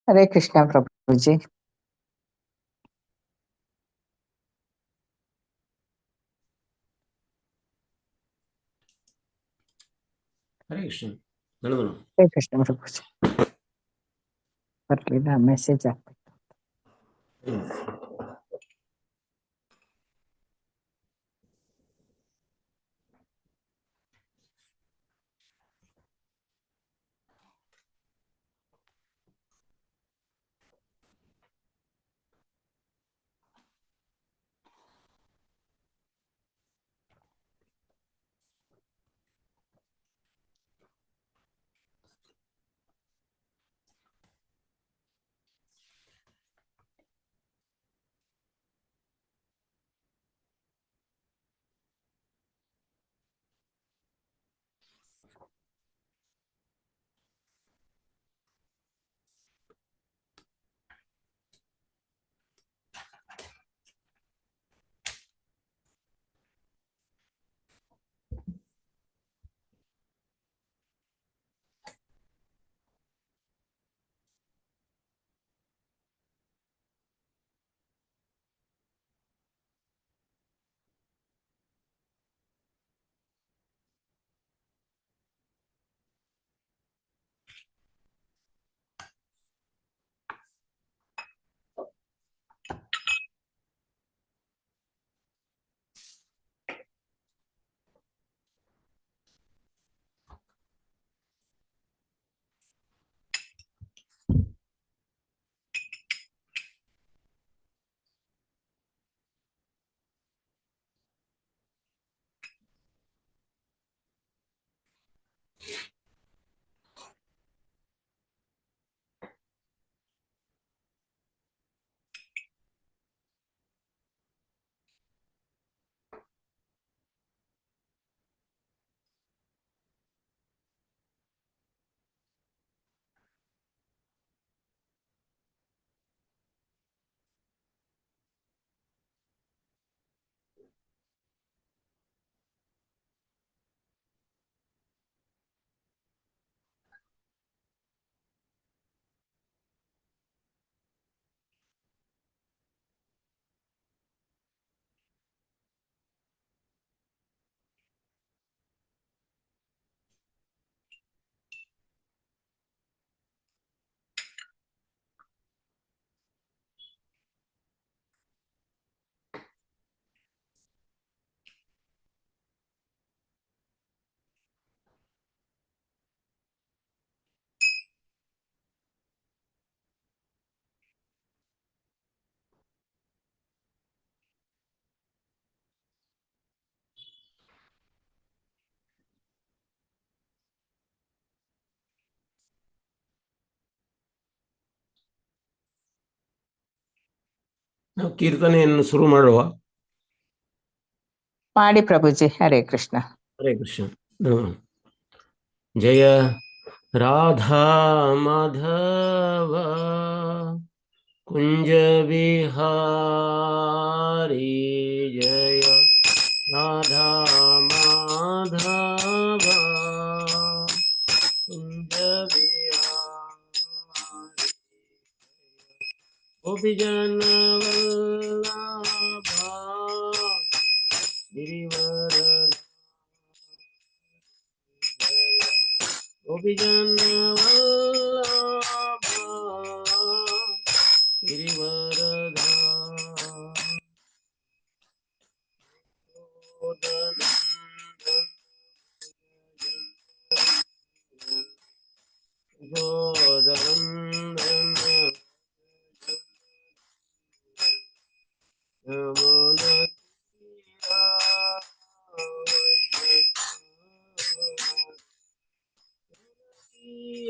ಹರೇ ಕೃಷ್ಣ ಪ್ರಭುಜಿ. ಹರೇ ಕೃಷ್ಣ. ಹರೇ ಕೃಷ್ಣ ಪ್ರಭುಜಿ. ಬರ್ಲಿಲ್ಲ, ಮೆಸೇಜ್ ಆಗ್ತದೆ. ನಾವು ಕೀರ್ತನೆಯನ್ನು ಶುರು ಮಾಡುವ. ಮಾಡಿ ಪ್ರಭುಜಿ. ಹರೇ ಕೃಷ್ಣ. ಹರೇ ಕೃಷ್ಣ. ಜಯ ರಾಧಾ ಮಾಧವ ಕುಂಜ ವಿಹಾರಿ, ಜಯ ರಾಧಾ ಮಾಧವ ಕುಂಜ ವಿಹಾರಿ, ಗೋಪಿಜನ ವಲ್ಲಭ ಗಿರಿವರ, ಗೋಪಿಜನ ವಲ್ಲಭ ಗಿರಿವರಧ, ಯಶೋಧನಂದನ ಯಮುನ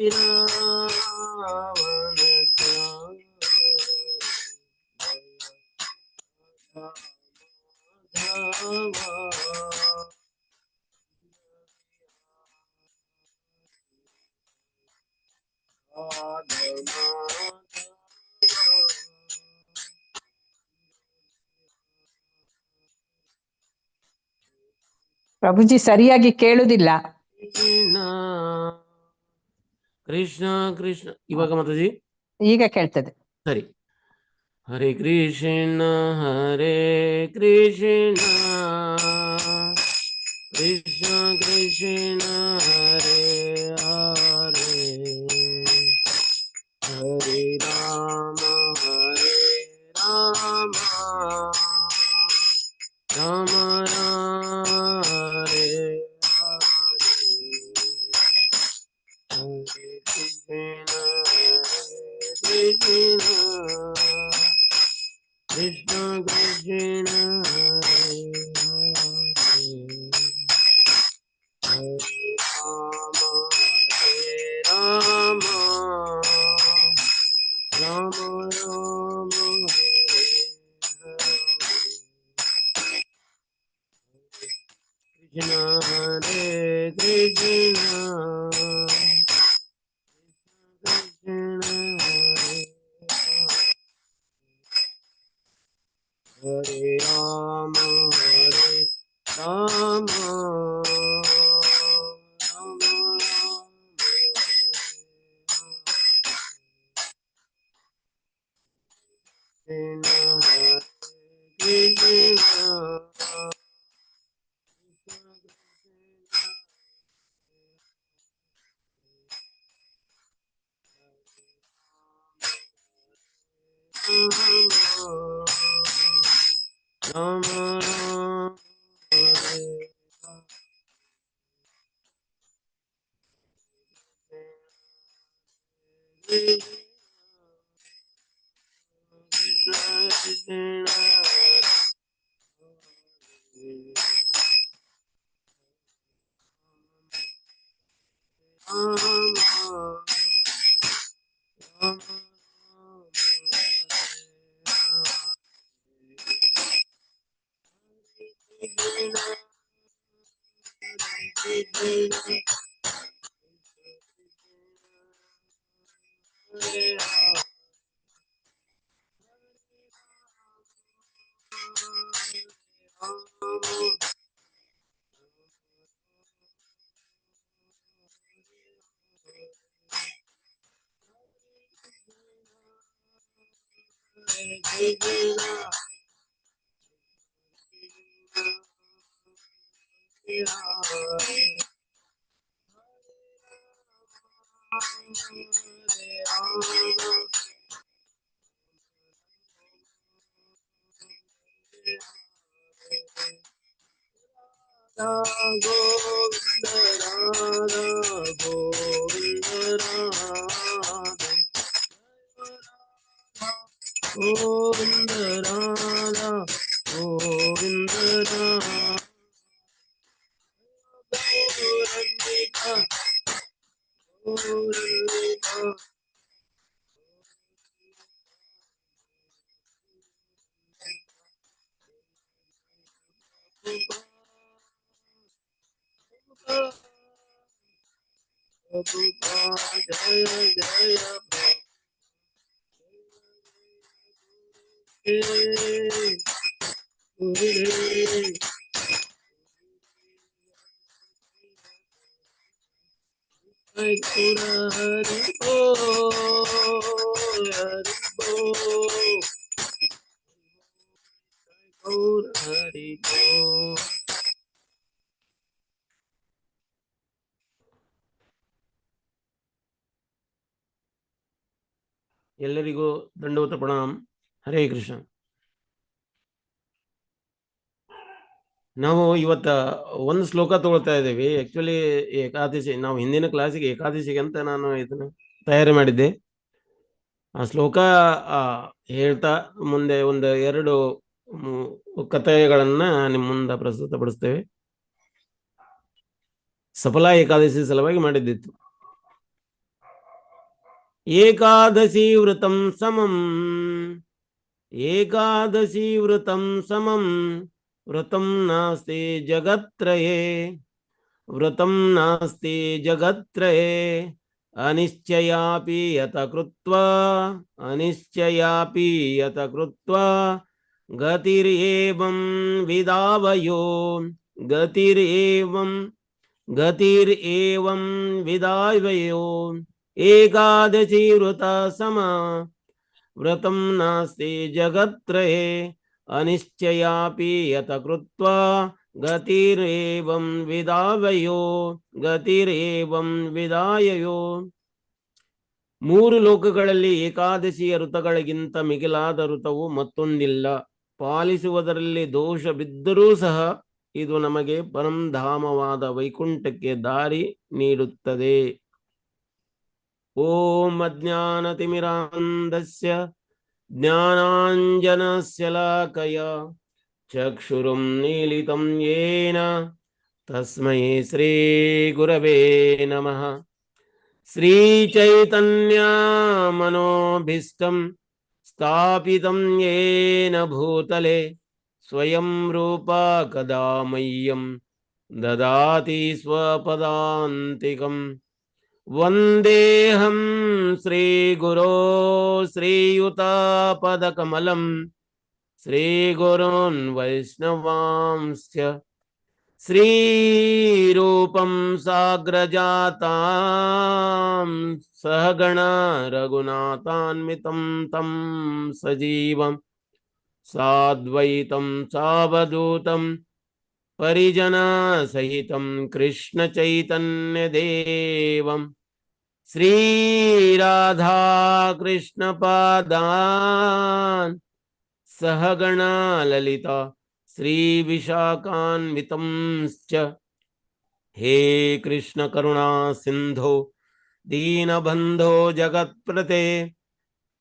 ರಾವಣ ಪ್ರಭುಜಿ ಸರಿಯಾಗಿ ಕೇಳುದಿಲ್ಲ. ಕೃಷ್ಣ ಕೃಷ್ಣ. ಇವಾಗ ಮಾತಾಜಿ ಈಗ ಕೇಳ್ತದೆ. ಸರಿ. ಹರೇ ಕೃಷ್ಣ ಕೃಷ್ಣ ಕೃಷ್ಣ ಹರೇ ಹರೇ ಹರೇ ರಾಮ ರಾಮ ರಾಮ ಹರೇ ಹರೇ ಕೃಷ್ಣ ಕೃಷ್ಣ ಕೃಷ್ಣ ಹರೇ ಹರೇ ರಾಮ ರಾಮ ರಾಮ ರಾಮ ಹರೇ ಕೃಷ್ಣ ಹರೇ ಕೃಷ್ಣ ಹರೇ ರಾಮ ರಾಮ ರಾಮ ಗೋವಿಂದ ರಾಧಾ ಗೋವಿಂದ ಜಯ ಜಯ ಎಲ್ಲರಿಗೂ ದಂಡವತ ಪ್ರಣಾಮ್. ಹರೇ ಕೃಷ್ಣ. ನಾವು ಇವತ್ತ ಒಂದು ಶ್ಲೋಕ ತಗೊಳ್ತಾ ಇದ್ದೀವಿ. ಆಕ್ಚುಲಿ ಏಕಾದಶಿ, ನಾವು ಹಿಂದಿನ ಕ್ಲಾಸಿಗೆ ಏಕಾದಶಿಗೆ ಅಂತ ನಾನು ಇದನ್ನು ತಯಾರಿ ಮಾಡಿದ್ದೆ. ಆ ಶ್ಲೋಕ ಹೇಳ್ತಾ ಮುಂದೆ ಒಂದು 2 ಕಥೆಗಳನ್ನ ನಿಮ್ಮ ಮುಂದೆ ಪ್ರಸ್ತುತಪಡಿಸ್ತೇವೆ. ಸಫಲ ಏಕಾದಶಿ ಸಲುವಾಗಿ ಮಾಡಿದ್ದಿತ್ತು. ಏಕಾದಶಿ ವ್ರತಂ ಸಮಂ ಏಕಾದಶಿ ವ್ರತಂ ಸಮಂ ವ್ರತಂ ನಾಸ್ತಿ ಜಗತ್ರಯೇ ವ್ರತಂ ನಾಸ್ತಿ ಜಗತ್ರಯೇ ಅನಿಶ್ಚಯಾಪಿ ಯತ ಕೃತ್ವಾ ಅನಿಶ್ಚಯಾಪಿ ಯತ ಕೃತ್ವಾ ಗತಿರೇವಂ ವಿದಾವಯೋ ಗತಿರೇವಂ ವಿದಾವಯೋ ಏಕಾದಶಿ ವೃತ ಸಮ ವ್ರತಂ ನಾಸ್ತಿ ಜಗತ್ರಯೇ ಅನಿಶ್ಚಯಾಪಿ ಯತ ಕೃತ್ವಾ ಗತಿರೇವಂ ವಿದಾವಯೋ ಗತಿರೇವಂ ವಿದಾಯಯೋ. ಮೂರು ಲೋಕಗಳಲ್ಲಿ ಏಕಾದಶಿಯ ಋತಗಳಿಗಿಂತ ಮಿಗಿಲಾದ ಋತವು ಮತ್ತೊಂದಿಲ್ಲ. ಪಾಲಿಸುವುದರಲ್ಲಿ ದೋಷ ಬಿದ್ದರೂ ಸಹ ಇದು ನಮಗೆ ಪರಂಧಾಮವಾದ ವೈಕುಂಠಕ್ಕೆ ದಾರಿ ನೀಡುತ್ತದೆ. ಓಂ ಅಜ್ಞಾನತಿಮಿರಾಂಧಸ್ಯ ಜ್ಞಾನಾಂಜನಶಲಾಕಯ ಚಕ್ಷುರುಂ ನೀಲಿತಂ ಯೇನ ತಸ್ಮೈ ಶ್ರೀ ಗುರವೇ ನಮಃ. ಶ್ರೀ ಚೈತನ್ಯ ಮನೋಭೀಷ್ಟಂ ಸ್ಥಾಪಿತಂ ಯೇನ ಭೂತಲೆ ಸ್ವಯಂ ರೂಪ ಕದಾ ಮಹ್ಯಂ ದದಾತಿ ಸ್ವಪದಾಂತಿಕಂ. ವಂದೇಹಂ ಶ್ರೀ ಗುರೋ ಶ್ರೀಯುತಾಪದಕಮಲಂ ಶ್ರೀ ಗುರೋನ್ ವೈಷ್ಣವಾಂಶ್ಚ ಶ್ರೀರೂಪಂ ಸಾಗ್ರಜಾತಾಂ ಸಹಗಣ ರಘುನಾಥಾನ್ವಿತಂ ತಂ ಸಜೀವಂ ಸಾದ್ವೈತಂ ಸಾವಧೂತಂ ಪರಿಜನ ಸಹಿತಂ ಕೃಷ್ಣ ಚೈತನ್ಯ ದೇವಂ ಶ್ರೀ ರಾಧಾ ಕೃಷ್ಣ ಪಾದಾನ್ ಸಹಗಣ ಲಲಿತಾ ಶ್ರೀ ವಿಶಾಖಾನ್ವಿತಂಶ್ಚ. ಹೇ ಕೃಷ್ಣ ಕರುಣಾ ಸಿಂಧೋ ದೀನಬಂಧೋ ಜಗತ್ಪ್ರತೆ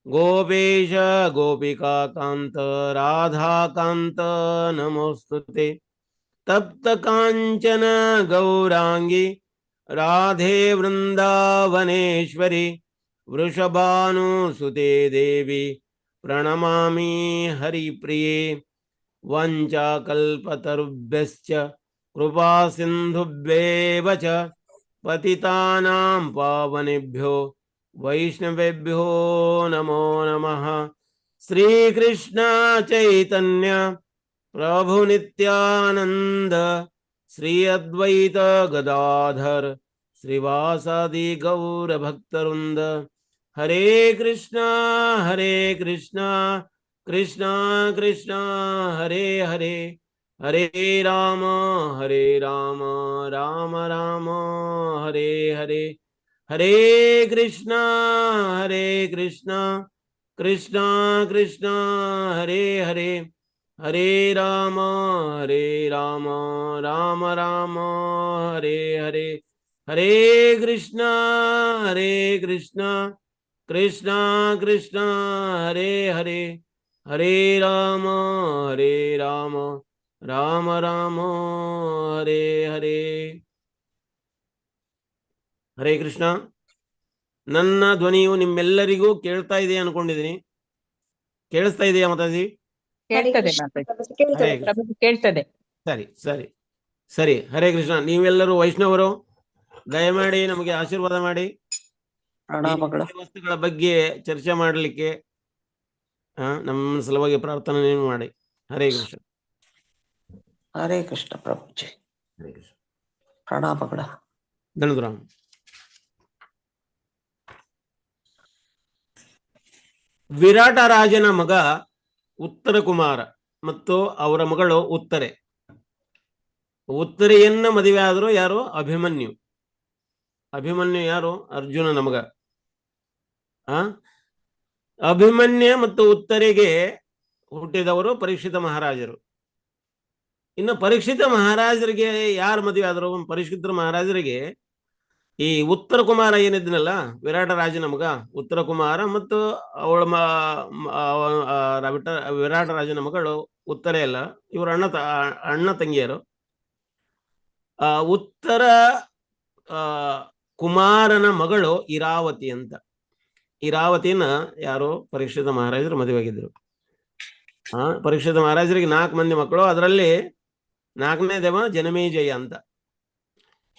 ಗೋಪೇಶ ಗೋಪಿಕಾ ಕಾಂತ ರಾಧಾಕಾಂತ ನಮೋಸ್ತುತೆ. ತಪ್ತ ಕಾಂಚನ ಗೌರಾಂಗಿ ರಾಧೆ ವೃಂದಾವನೇಶ್ವರಿ ವೃಷಭಾನುಸುತೆ ದೇವಿ ಪ್ರಣಮಾಮಿ ಹರಿಪ್ರಿಯೆ. ವಂಚಾಕಲ್ಪತರುಭ್ಯಶ್ಚ ಕೃಪಾ ಸಿಂಧುಭ್ಯೇವ ಚ ಪತಿತಾನಾಂ ಪಾವನೇಭ್ಯೋ ವೈಷ್ಣವೇಭ್ಯೋ ನಮೋ ನಮಃ. ಶ್ರೀಕೃಷ್ಣ ಚೈತನ್ಯ ಪ್ರಭು ನಿತ್ಯಾನಂದ ಶ್ರೀ ಅದ್ವೈತ ಗದಾಧರ್ ಶ್ರೀವಾಸಾದಿ ಗೌರ ಭಕ್ತವೃಂದ. ಹರೇ ಕೃಷ್ಣ ಕೃಷ್ಣ ಕೃಷ್ಣ ಹರೇ ಹರೇ ಹರೇ ರಾಮ ರಾಮ ರಾಮ ಹರೇ ಹರೇ. ಹರೇ ಕೃಷ್ಣ ಕೃಷ್ಣ ಕೃಷ್ಣ ಹರೇ ಹರೇ ಹರೇ ರಾಮ ರಾಮ ರಾಮ ಹರೇ ಹರೇ. ಹರೇ ಕೃಷ್ಣ ಕೃಷ್ಣ ಕೃಷ್ಣ ಹರೇ ಹರೇ ಹರೇ ರಾಮ ರಾಮ ರಾಮ ಹರೇ ಹರೇ. ಹರೇ ಕೃಷ್ಣ. ನನ್ನ ಧ್ವನಿಯು ನಿಮ್ಮೆಲ್ಲರಿಗೂ ಕೇಳ್ತಾ ಇದೆ ಅನ್ಕೊಂಡಿದ್ದೀನಿ. ಕೇಳಿಸ್ತಾ ಇದೆಯಾ ಮಾತಾಜಿ? ಕೇಳ್ತದೆ ಮಾತಾಜಿ, ಹರೇ ಕೃಷ್ಣ. ಪ್ರಭುಜಿ ಕೇಳ್ತದೆ. ಸರಿ ಸರಿ ಸರಿ. ಹರೇ ಕೃಷ್ಣ. ನೀವೆಲ್ಲರೂ ವೈಷ್ಣವರು, ದಯಮಾಡಿ ನಮಗೆ ಆಶೀರ್ವಾದ ಮಾಡಿ ಈ ವಸ್ತುಗಳ ಬಗ್ಗೆ ಚರ್ಚೆ ಮಾಡಲಿಕ್ಕೆ ನಮ್ಮ ಸಲುವಾಗಿ ಪ್ರಾರ್ಥನೆ ನೀವು ಮಾಡಿ. ಹರೇ ಕೃಷ್ಣ. ಹರೇ ಕೃಷ್ಣ ಪ್ರಭುಜಿ. ಹರೇ ಕೃಷ್ಣ. ಪ್ರಣಾಮಗಳ. ಧನ್ಯವಾದ. ವಿರಾಟ ರಾಜನ ಮಗ ಉತ್ತರ ಕುಮಾರ ಮತ್ತು ಅವರ ಮಗಳು ಉತ್ತರೆ. ಉತ್ತರೆಯನ್ನ ಮದುವೆ ಆದರೂ ಯಾರು? ಅಭಿಮನ್ಯು. ಅಭಿಮನ್ಯು ಯಾರು? ಅರ್ಜುನನ ಮಗ. ಅಭಿಮನ್ಯ ಮತ್ತು ಉತ್ತರೆಗೆ ಹುಟ್ಟಿದವರು ಪರೀಕ್ಷಿತ ಮಹಾರಾಜರು. ಇನ್ನು ಪರೀಕ್ಷಿತ ಮಹಾರಾಜರಿಗೆ ಯಾರು ಮದುವೆ ಆದರು? ಪರೀಕ್ಷಿತ ಮಹಾರಾಜರಿಗೆ ಈ ಉತ್ತರ ಕುಮಾರ ಏನಿದ್ನಲ್ಲ, ವಿರಾಟ ರಾಜನ ಮಗ ಉತ್ತರ ಕುಮಾರ ಮತ್ತು ಅವಳ ವಿರಾಟ ರಾಜನ ಮಗಳು ಉತ್ತರೆ ಅಲ್ಲ, ಇವರು ಅಣ್ಣ ತಂಗಿಯರು. ಉತ್ತರ ಕುಮಾರನ ಮಗಳು ಇರಾವತಿ ಅಂತ. ಇರಾವತಿನ ಯಾರು? ಪರೀಕ್ಷಿತ ಮಹಾರಾಜರು ಮದುವೆಯಾಗಿದ್ರು. ಪರೀಕ್ಷಿತ ಮಹಾರಾಜರಿಗೆ 4 ಮಂದಿ ಮಕ್ಕಳು, ಅದರಲ್ಲಿ 4ನೇ ದೇವ ಜನಮೇಜಯ ಅಂತ.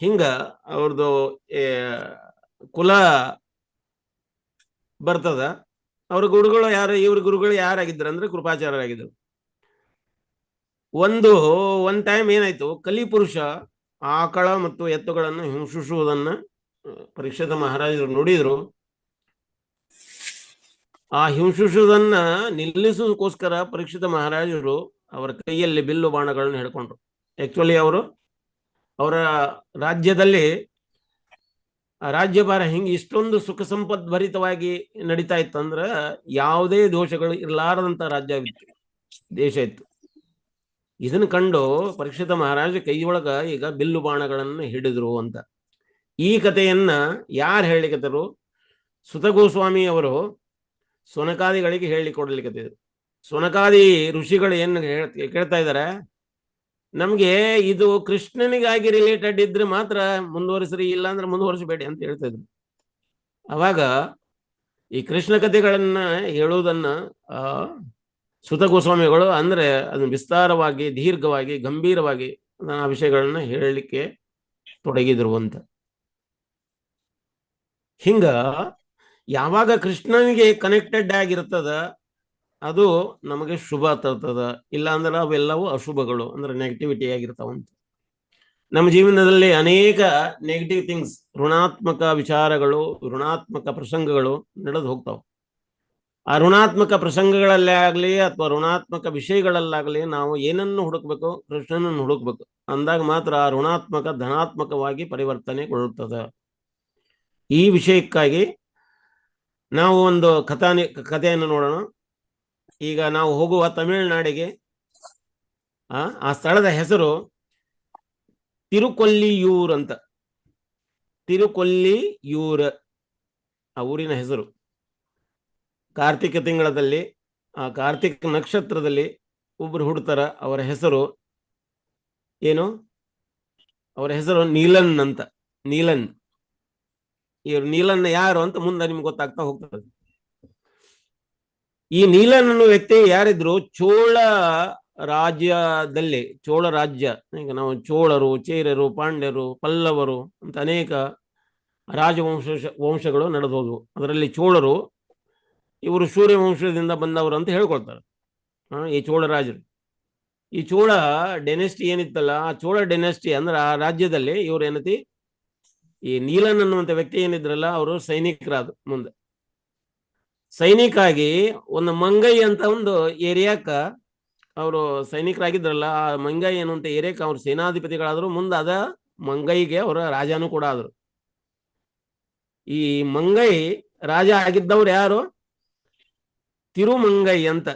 ಹಿಂಗ ಅವ್ರದ್ದು ಕುಲ ಬರ್ತದ. ಅವ್ರ ಗುರುಗಳು ಯಾರು? ಇವ್ರ ಗುರುಗಳು ಯಾರಾಗಿದ್ರು ಅಂದ್ರೆ ಕೃಪಾಚಾರ್ಯರಾಗಿದ್ರು. ಒಂದ್ ಟೈಮ್ ಏನಾಯ್ತು, ಕಲಿಪುರುಷ ಆಕಳ ಮತ್ತು ಎತ್ತುಗಳನ್ನು ಹಿಂಸಿಸುವುದನ್ನ ಪರೀಕ್ಷಿತ ಮಹಾರಾಜರು ನೋಡಿದ್ರು. ಆ ಹಿಂಸುಷುವುದನ್ನ ನಿಲ್ಲಿಸೋದಕ್ಕೋಸ್ಕರ ಪರೀಕ್ಷಿತ ಮಹಾರಾಜರು ಅವರ ಕೈಯಲ್ಲಿ ಬಿಲ್ಲು ಬಾಣಗಳನ್ನು ಹಿಡ್ಕೊಂಡ್ರು. ಆಕ್ಚುಲಿ ಅವರ ರಾಜ್ಯದಲ್ಲಿ ರಾಜ್ಯಭಾರ ಹಿಂಗೆ ಇಷ್ಟೊಂದು ಸುಖ ಸಂಪದ್ಭರಿತವಾಗಿ ನಡೀತಾ ಇತ್ತಂದ್ರ ಯಾವುದೇ ದೋಷಗಳು ಇರಲಾರದಂತ ರಾಜ್ಯ ಇತ್ತು, ದೇಶ ಇತ್ತು. ಇದನ್ನು ಕಂಡು ಪರೀಕ್ಷಿತ ಮಹಾರಾಜ ಕೈಯೊಳಗ ಈಗ ಬಿಲ್ಲು ಬಾಣಗಳನ್ನು ಹಿಡಿದ್ರು ಅಂತ. ಈ ಕಥೆಯನ್ನ ಯಾರು ಹೇಳಿಕತ್ತರು? ಸುತ ಗೋಸ್ವಾಮಿ ಅವರು ಸೊನಕಾದಿಗಳಿಗೆ ಹೇಳಿ ಕೊಡ್ಲಿಕ್ಕತ್ತಿದ್ರು. ಸೊನಕಾದಿ ಋಷಿಗಳು ಏನು ಕೇಳ್ತಾ ಇದ್ದಾರೆ, ನಮ್ಗೆ ಇದು ಕೃಷ್ಣನಿಗಾಗಿ ರಿಲೇಟೆಡ್ ಇದ್ರೆ ಮಾತ್ರ ಮುಂದುವರಿಸ್ರಿ, ಇಲ್ಲ ಅಂದ್ರೆ ಮುಂದುವರಿಸಬೇಡಿ ಅಂತ ಹೇಳ್ತಾ ಇದ್ರು. ಅವಾಗ ಈ ಕೃಷ್ಣ ಕಥೆಗಳನ್ನ ಹೇಳುವುದನ್ನ ಸುತ ಗೋಸ್ವಾಮಿಗಳು ಅಂದ್ರೆ ಅದನ್ನ ವಿಸ್ತಾರವಾಗಿ, ದೀರ್ಘವಾಗಿ, ಗಂಭೀರವಾಗಿ ಆ ವಿಷಯಗಳನ್ನ ಹೇಳಲಿಕ್ಕೆ ತೊಡಗಿದ್ರು ಅಂತ. ಹಿಂಗ ಯಾವಾಗ ಕೃಷ್ಣನಿಗೆ ಕನೆಕ್ಟೆಡ್ ಆಗಿರ್ತದ ಅದು ನಮಗೆ ಶುಭ ತರ್ತದ, ಇಲ್ಲ ಅಂದ್ರೆ ಅವೆಲ್ಲವೂ ಅಶುಭಗಳು, ಅಂದ್ರೆ ನೆಗೆಟಿವಿಟಿ ಆಗಿರ್ತಾವಂತ. ನಮ್ಮ ಜೀವನದಲ್ಲಿ ಅನೇಕ ನೆಗೆಟಿವ್ ಥಿಂಗ್ಸ್, ಋಣಾತ್ಮಕ ವಿಚಾರಗಳು, ಋಣಾತ್ಮಕ ಪ್ರಸಂಗಗಳು ನಡೆದು ಹೋಗ್ತಾವ. ಆ ಋಣಾತ್ಮಕ ಪ್ರಸಂಗಗಳಲ್ಲೇ ಆಗ್ಲಿ ಅಥವಾ ಋಣಾತ್ಮಕ ವಿಷಯಗಳಲ್ಲಾಗ್ಲಿ ನಾವು ಏನನ್ನು ಹುಡುಕ್ಬೇಕು? ಕೃಷ್ಣನನ್ನು ಹುಡುಕ್ಬೇಕು. ಅಂದಾಗ ಮಾತ್ರ ಆ ಋಣಾತ್ಮಕ ಧನಾತ್ಮಕವಾಗಿ ಪರಿವರ್ತನೆಗೊಳ್ಳುತ್ತದೆ. ಈ ವಿಷಯಕ್ಕಾಗಿ ನಾವು ಒಂದು ಕಥೆಯನ್ನು ನೋಡೋಣ. ಈಗ ನಾವು ಹೋಗುವ ತಮಿಳುನಾಡಿಗೆ ಆ ಸ್ಥಳದ ಹೆಸರು ತಿರುಕೊಲ್ಲಿಯೂರ್ ಅಂತ. ತಿರುಕೊಲ್ಲಿಯೂರ್ ಆ ಊರಿನ ಹೆಸರು. ಕಾರ್ತಿಕ ತಿಂಗಳಲ್ಲಿ, ಆ ಕಾರ್ತಿಕ ನಕ್ಷತ್ರದಲ್ಲಿ ಒಬ್ರು ಹುಡ್ತಾರ. ಅವರ ಹೆಸರು ಏನು? ಅವರ ಹೆಸರು ನೀಲನ್ ಅಂತ. ನೀಲನ್. ಇವ್ರು ನೀಲನ್ ಯಾರು ಅಂತ ಮುಂದೆ ನಿಮ್ಗೆ ಗೊತ್ತಾಗ್ತಾ ಹೋಗ್ತದೆ. ಈ ನೀಲನ್ ಅನ್ನೋ ವ್ಯಕ್ತಿ ಯಾರಿದ್ರು? ಚೋಳ ರಾಜ್ಯದಲ್ಲಿ, ಚೋಳ ರಾಜ್ಯ, ಈಗ ನಾವು ಚೋಳರು, ಚೇರರು, ಪಾಂಡ್ಯರು, ಪಲ್ಲವರು ಅಂತ ಅನೇಕ ವಂಶಗಳು ನಡೆದೋದು. ಅದರಲ್ಲಿ ಚೋಳರು ಇವರು ಸೂರ್ಯವಂಶದಿಂದ ಬಂದವರು ಅಂತ ಹೇಳ್ಕೊಳ್ತಾರೆ. ಈ ಚೋಳ ರಾಜರು, ಈ ಚೋಳ ಡೆನೆಸ್ಟಿ ಏನಿತ್ತಲ್ಲ, ಆ ಚೋಳ ಡೆನೆಸ್ಟಿ ಅಂದ್ರೆ ಆ ರಾಜ್ಯದಲ್ಲಿ ಇವ್ರು ಏನತಿ, ಈ ನೀಲನ್ ಅನ್ನುವಂಥ ವ್ಯಕ್ತಿ ಏನಿದ್ರಲ್ಲ ಅವರು ಸೈನಿಕರಾದ. ಮುಂದೆ ಸೈನಿಕಾಗಿ ಒಂದು ಮಂಗೈ ಅಂತ ಒಂದು ಏರಿಯಾಕ್ಕ ಅವರು ಸೈನಿಕರಾಗಿದ್ರಲ್ಲ, ಆ ಮಂಗೈ ಅನ್ನುವಂಥ ಏರಿಯಾಕ್ಕೆ ಅವ್ರು ಸೇನಾಧಿಪತಿಗಳಾದ್ರು. ಮುಂದೆ ಅದ ಮಂಗೈಗೆ ಅವರ ರಾಜನೂ ಕೂಡ ಆದ್ರು. ಈ ಮಂಗೈ ರಾಜ ಆಗಿದ್ದವ್ರು ಯಾರು? ತಿರುಮಂಗೈ ಅಂತ.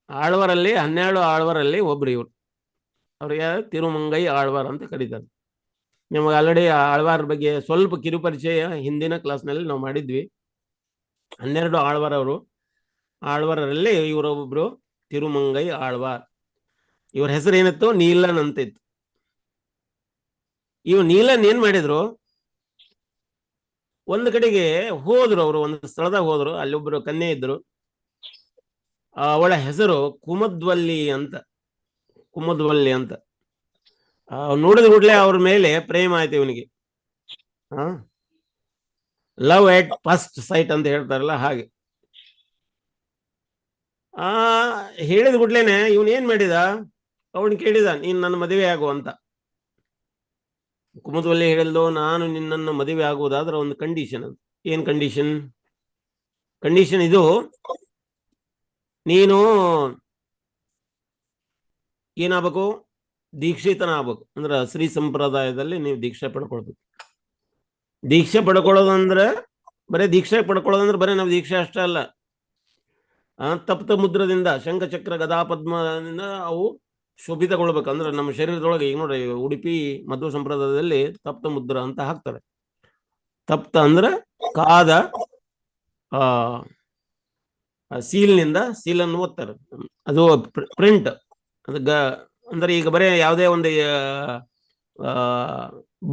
ಆಳ್ವರಲ್ಲಿ 12 ಆಳ್ವರಲ್ಲಿ ಒಬ್ರು ಇವ್ರು. ಅವ್ರಿಗೆ ತಿರುಮಂಗೈ ಆಳ್ವಾರ್ ಅಂತ ಕರೀತಾರೆ. ನಿಮಗೆ ಆಲ್ರೆಡಿ ಆಳ್ವಾರ್ ಬಗ್ಗೆ ಸ್ವಲ್ಪ ಕಿರುಪರಿಚಯ ಹಿಂದಿನ ಕ್ಲಾಸ್ನಲ್ಲಿ ನಾವು ಮಾಡಿದ್ವಿ. 12 ಆಳ್ವಾರ್ ಅವರು. ಆಳ್ವಾರಲ್ಲಿ ಇವರೊಬ್ಬರು ತಿರುಮಂಗೈ ಆಳ್ವಾರ್. ಇವ್ರ ಹೆಸರು ಏನಿತ್ತು? ನೀಲನ್ ಅಂತ ಇತ್ತು. ಇವ್ ನೀಲನ್ ಏನ್ ಮಾಡಿದ್ರು? ಒಂದು ಕಡೆಗೆ ಹೋದ್ರು. ಅವರು ಒಂದು ಸ್ಥಳದಾಗ ಹೋದ್ರು. ಅಲ್ಲಿ ಒಬ್ರು ಕನ್ಯೆ ಇದ್ರು. ಅವಳ ಹೆಸರು ಕುಮದ್ವಲ್ಲಿ ಅಂತ. ಕುಮದ್ವಲ್ಲಿ ಅಂತ. ನೋಡಿದ ಕೂಡಲೇ ಅವ್ರ ಮೇಲೆ ಪ್ರೇಮ ಆಯ್ತು ಇವನಿಗೆ. ಲವ್ ಎಟ್ ಫಸ್ಟ್ ಸೈಟ್ ಅಂತ ಹೇಳ್ತಾರಲ್ಲ ಹಾಗೆ. ಹೇಳಿದ ಕೂಡ್ಲೇನೆ ಇವನ್ ಏನ್ ಮಾಡಿದ? ಅವನ್ ಕೇಳಿದ, ನೀನ್ ನನ್ನ ಮದುವೆ ಆಗು ಅಂತ. ಕುಮದ್ವಲ್ಲಿ ಹೇಳಿದ್ಲು, ನಾನು ನಿನ್ನನ್ನು ಮದುವೆ ಆಗುವುದಾದ್ರೆ ಒಂದು ಕಂಡೀಷನ್ ಅಂತ. ಏನ್ ಕಂಡೀಷನ್? ಕಂಡೀಷನ್ ಇದು, ನೀನು ಏನಾಗಬೇಕು? ದೀಕ್ಷಿತನ ಆಗ್ಬೇಕು. ಅಂದ್ರೆ ಶ್ರೀ ಸಂಪ್ರದಾಯದಲ್ಲಿ ನೀವು ದೀಕ್ಷೆ ಪಡ್ಕೊಳ್ಬೇಕು. ದೀಕ್ಷೆ ಪಡ್ಕೊಳ್ಳೋದಂದ್ರೆ ಬರೀ ದೀಕ್ಷೆ ಪಡ್ಕೊಳ್ಳೋದಂದ್ರೆ ಬರೀ ನಾವು ದೀಕ್ಷೆ ಅಷ್ಟೇ ಅಲ್ಲ. ತಪ್ತ ಮುದ್ರದಿಂದ, ಶಂಖಚಕ್ರ ಗದಾ ಪದ್ಮದಿಂದ ಅವು ಶೋಭಿತಗೊಳ್ಬೇಕು. ಅಂದ್ರೆ ನಮ್ಮ ಶರೀರದೊಳಗೆ ಈಗ ನೋಡ್ರಿ, ಉಡುಪಿ ಮಧ್ವ ಸಂಪ್ರದಾಯದಲ್ಲಿ ತಪ್ತ ಮುದ್ರ ಅಂತ ಹಾಕ್ತಾರೆ. ತಪ್ತ ಅಂದ್ರೆ ಕಾದ ಸೀಲ್ನಿಂದ ಸೀಲನ್ನು ಓದ್ತಾರೆ. ಅದು ಪ್ರಿಂಟ್. ಅಂದ್ರೆ ಈಗ ಬರೀ ಯಾವುದೇ ಒಂದು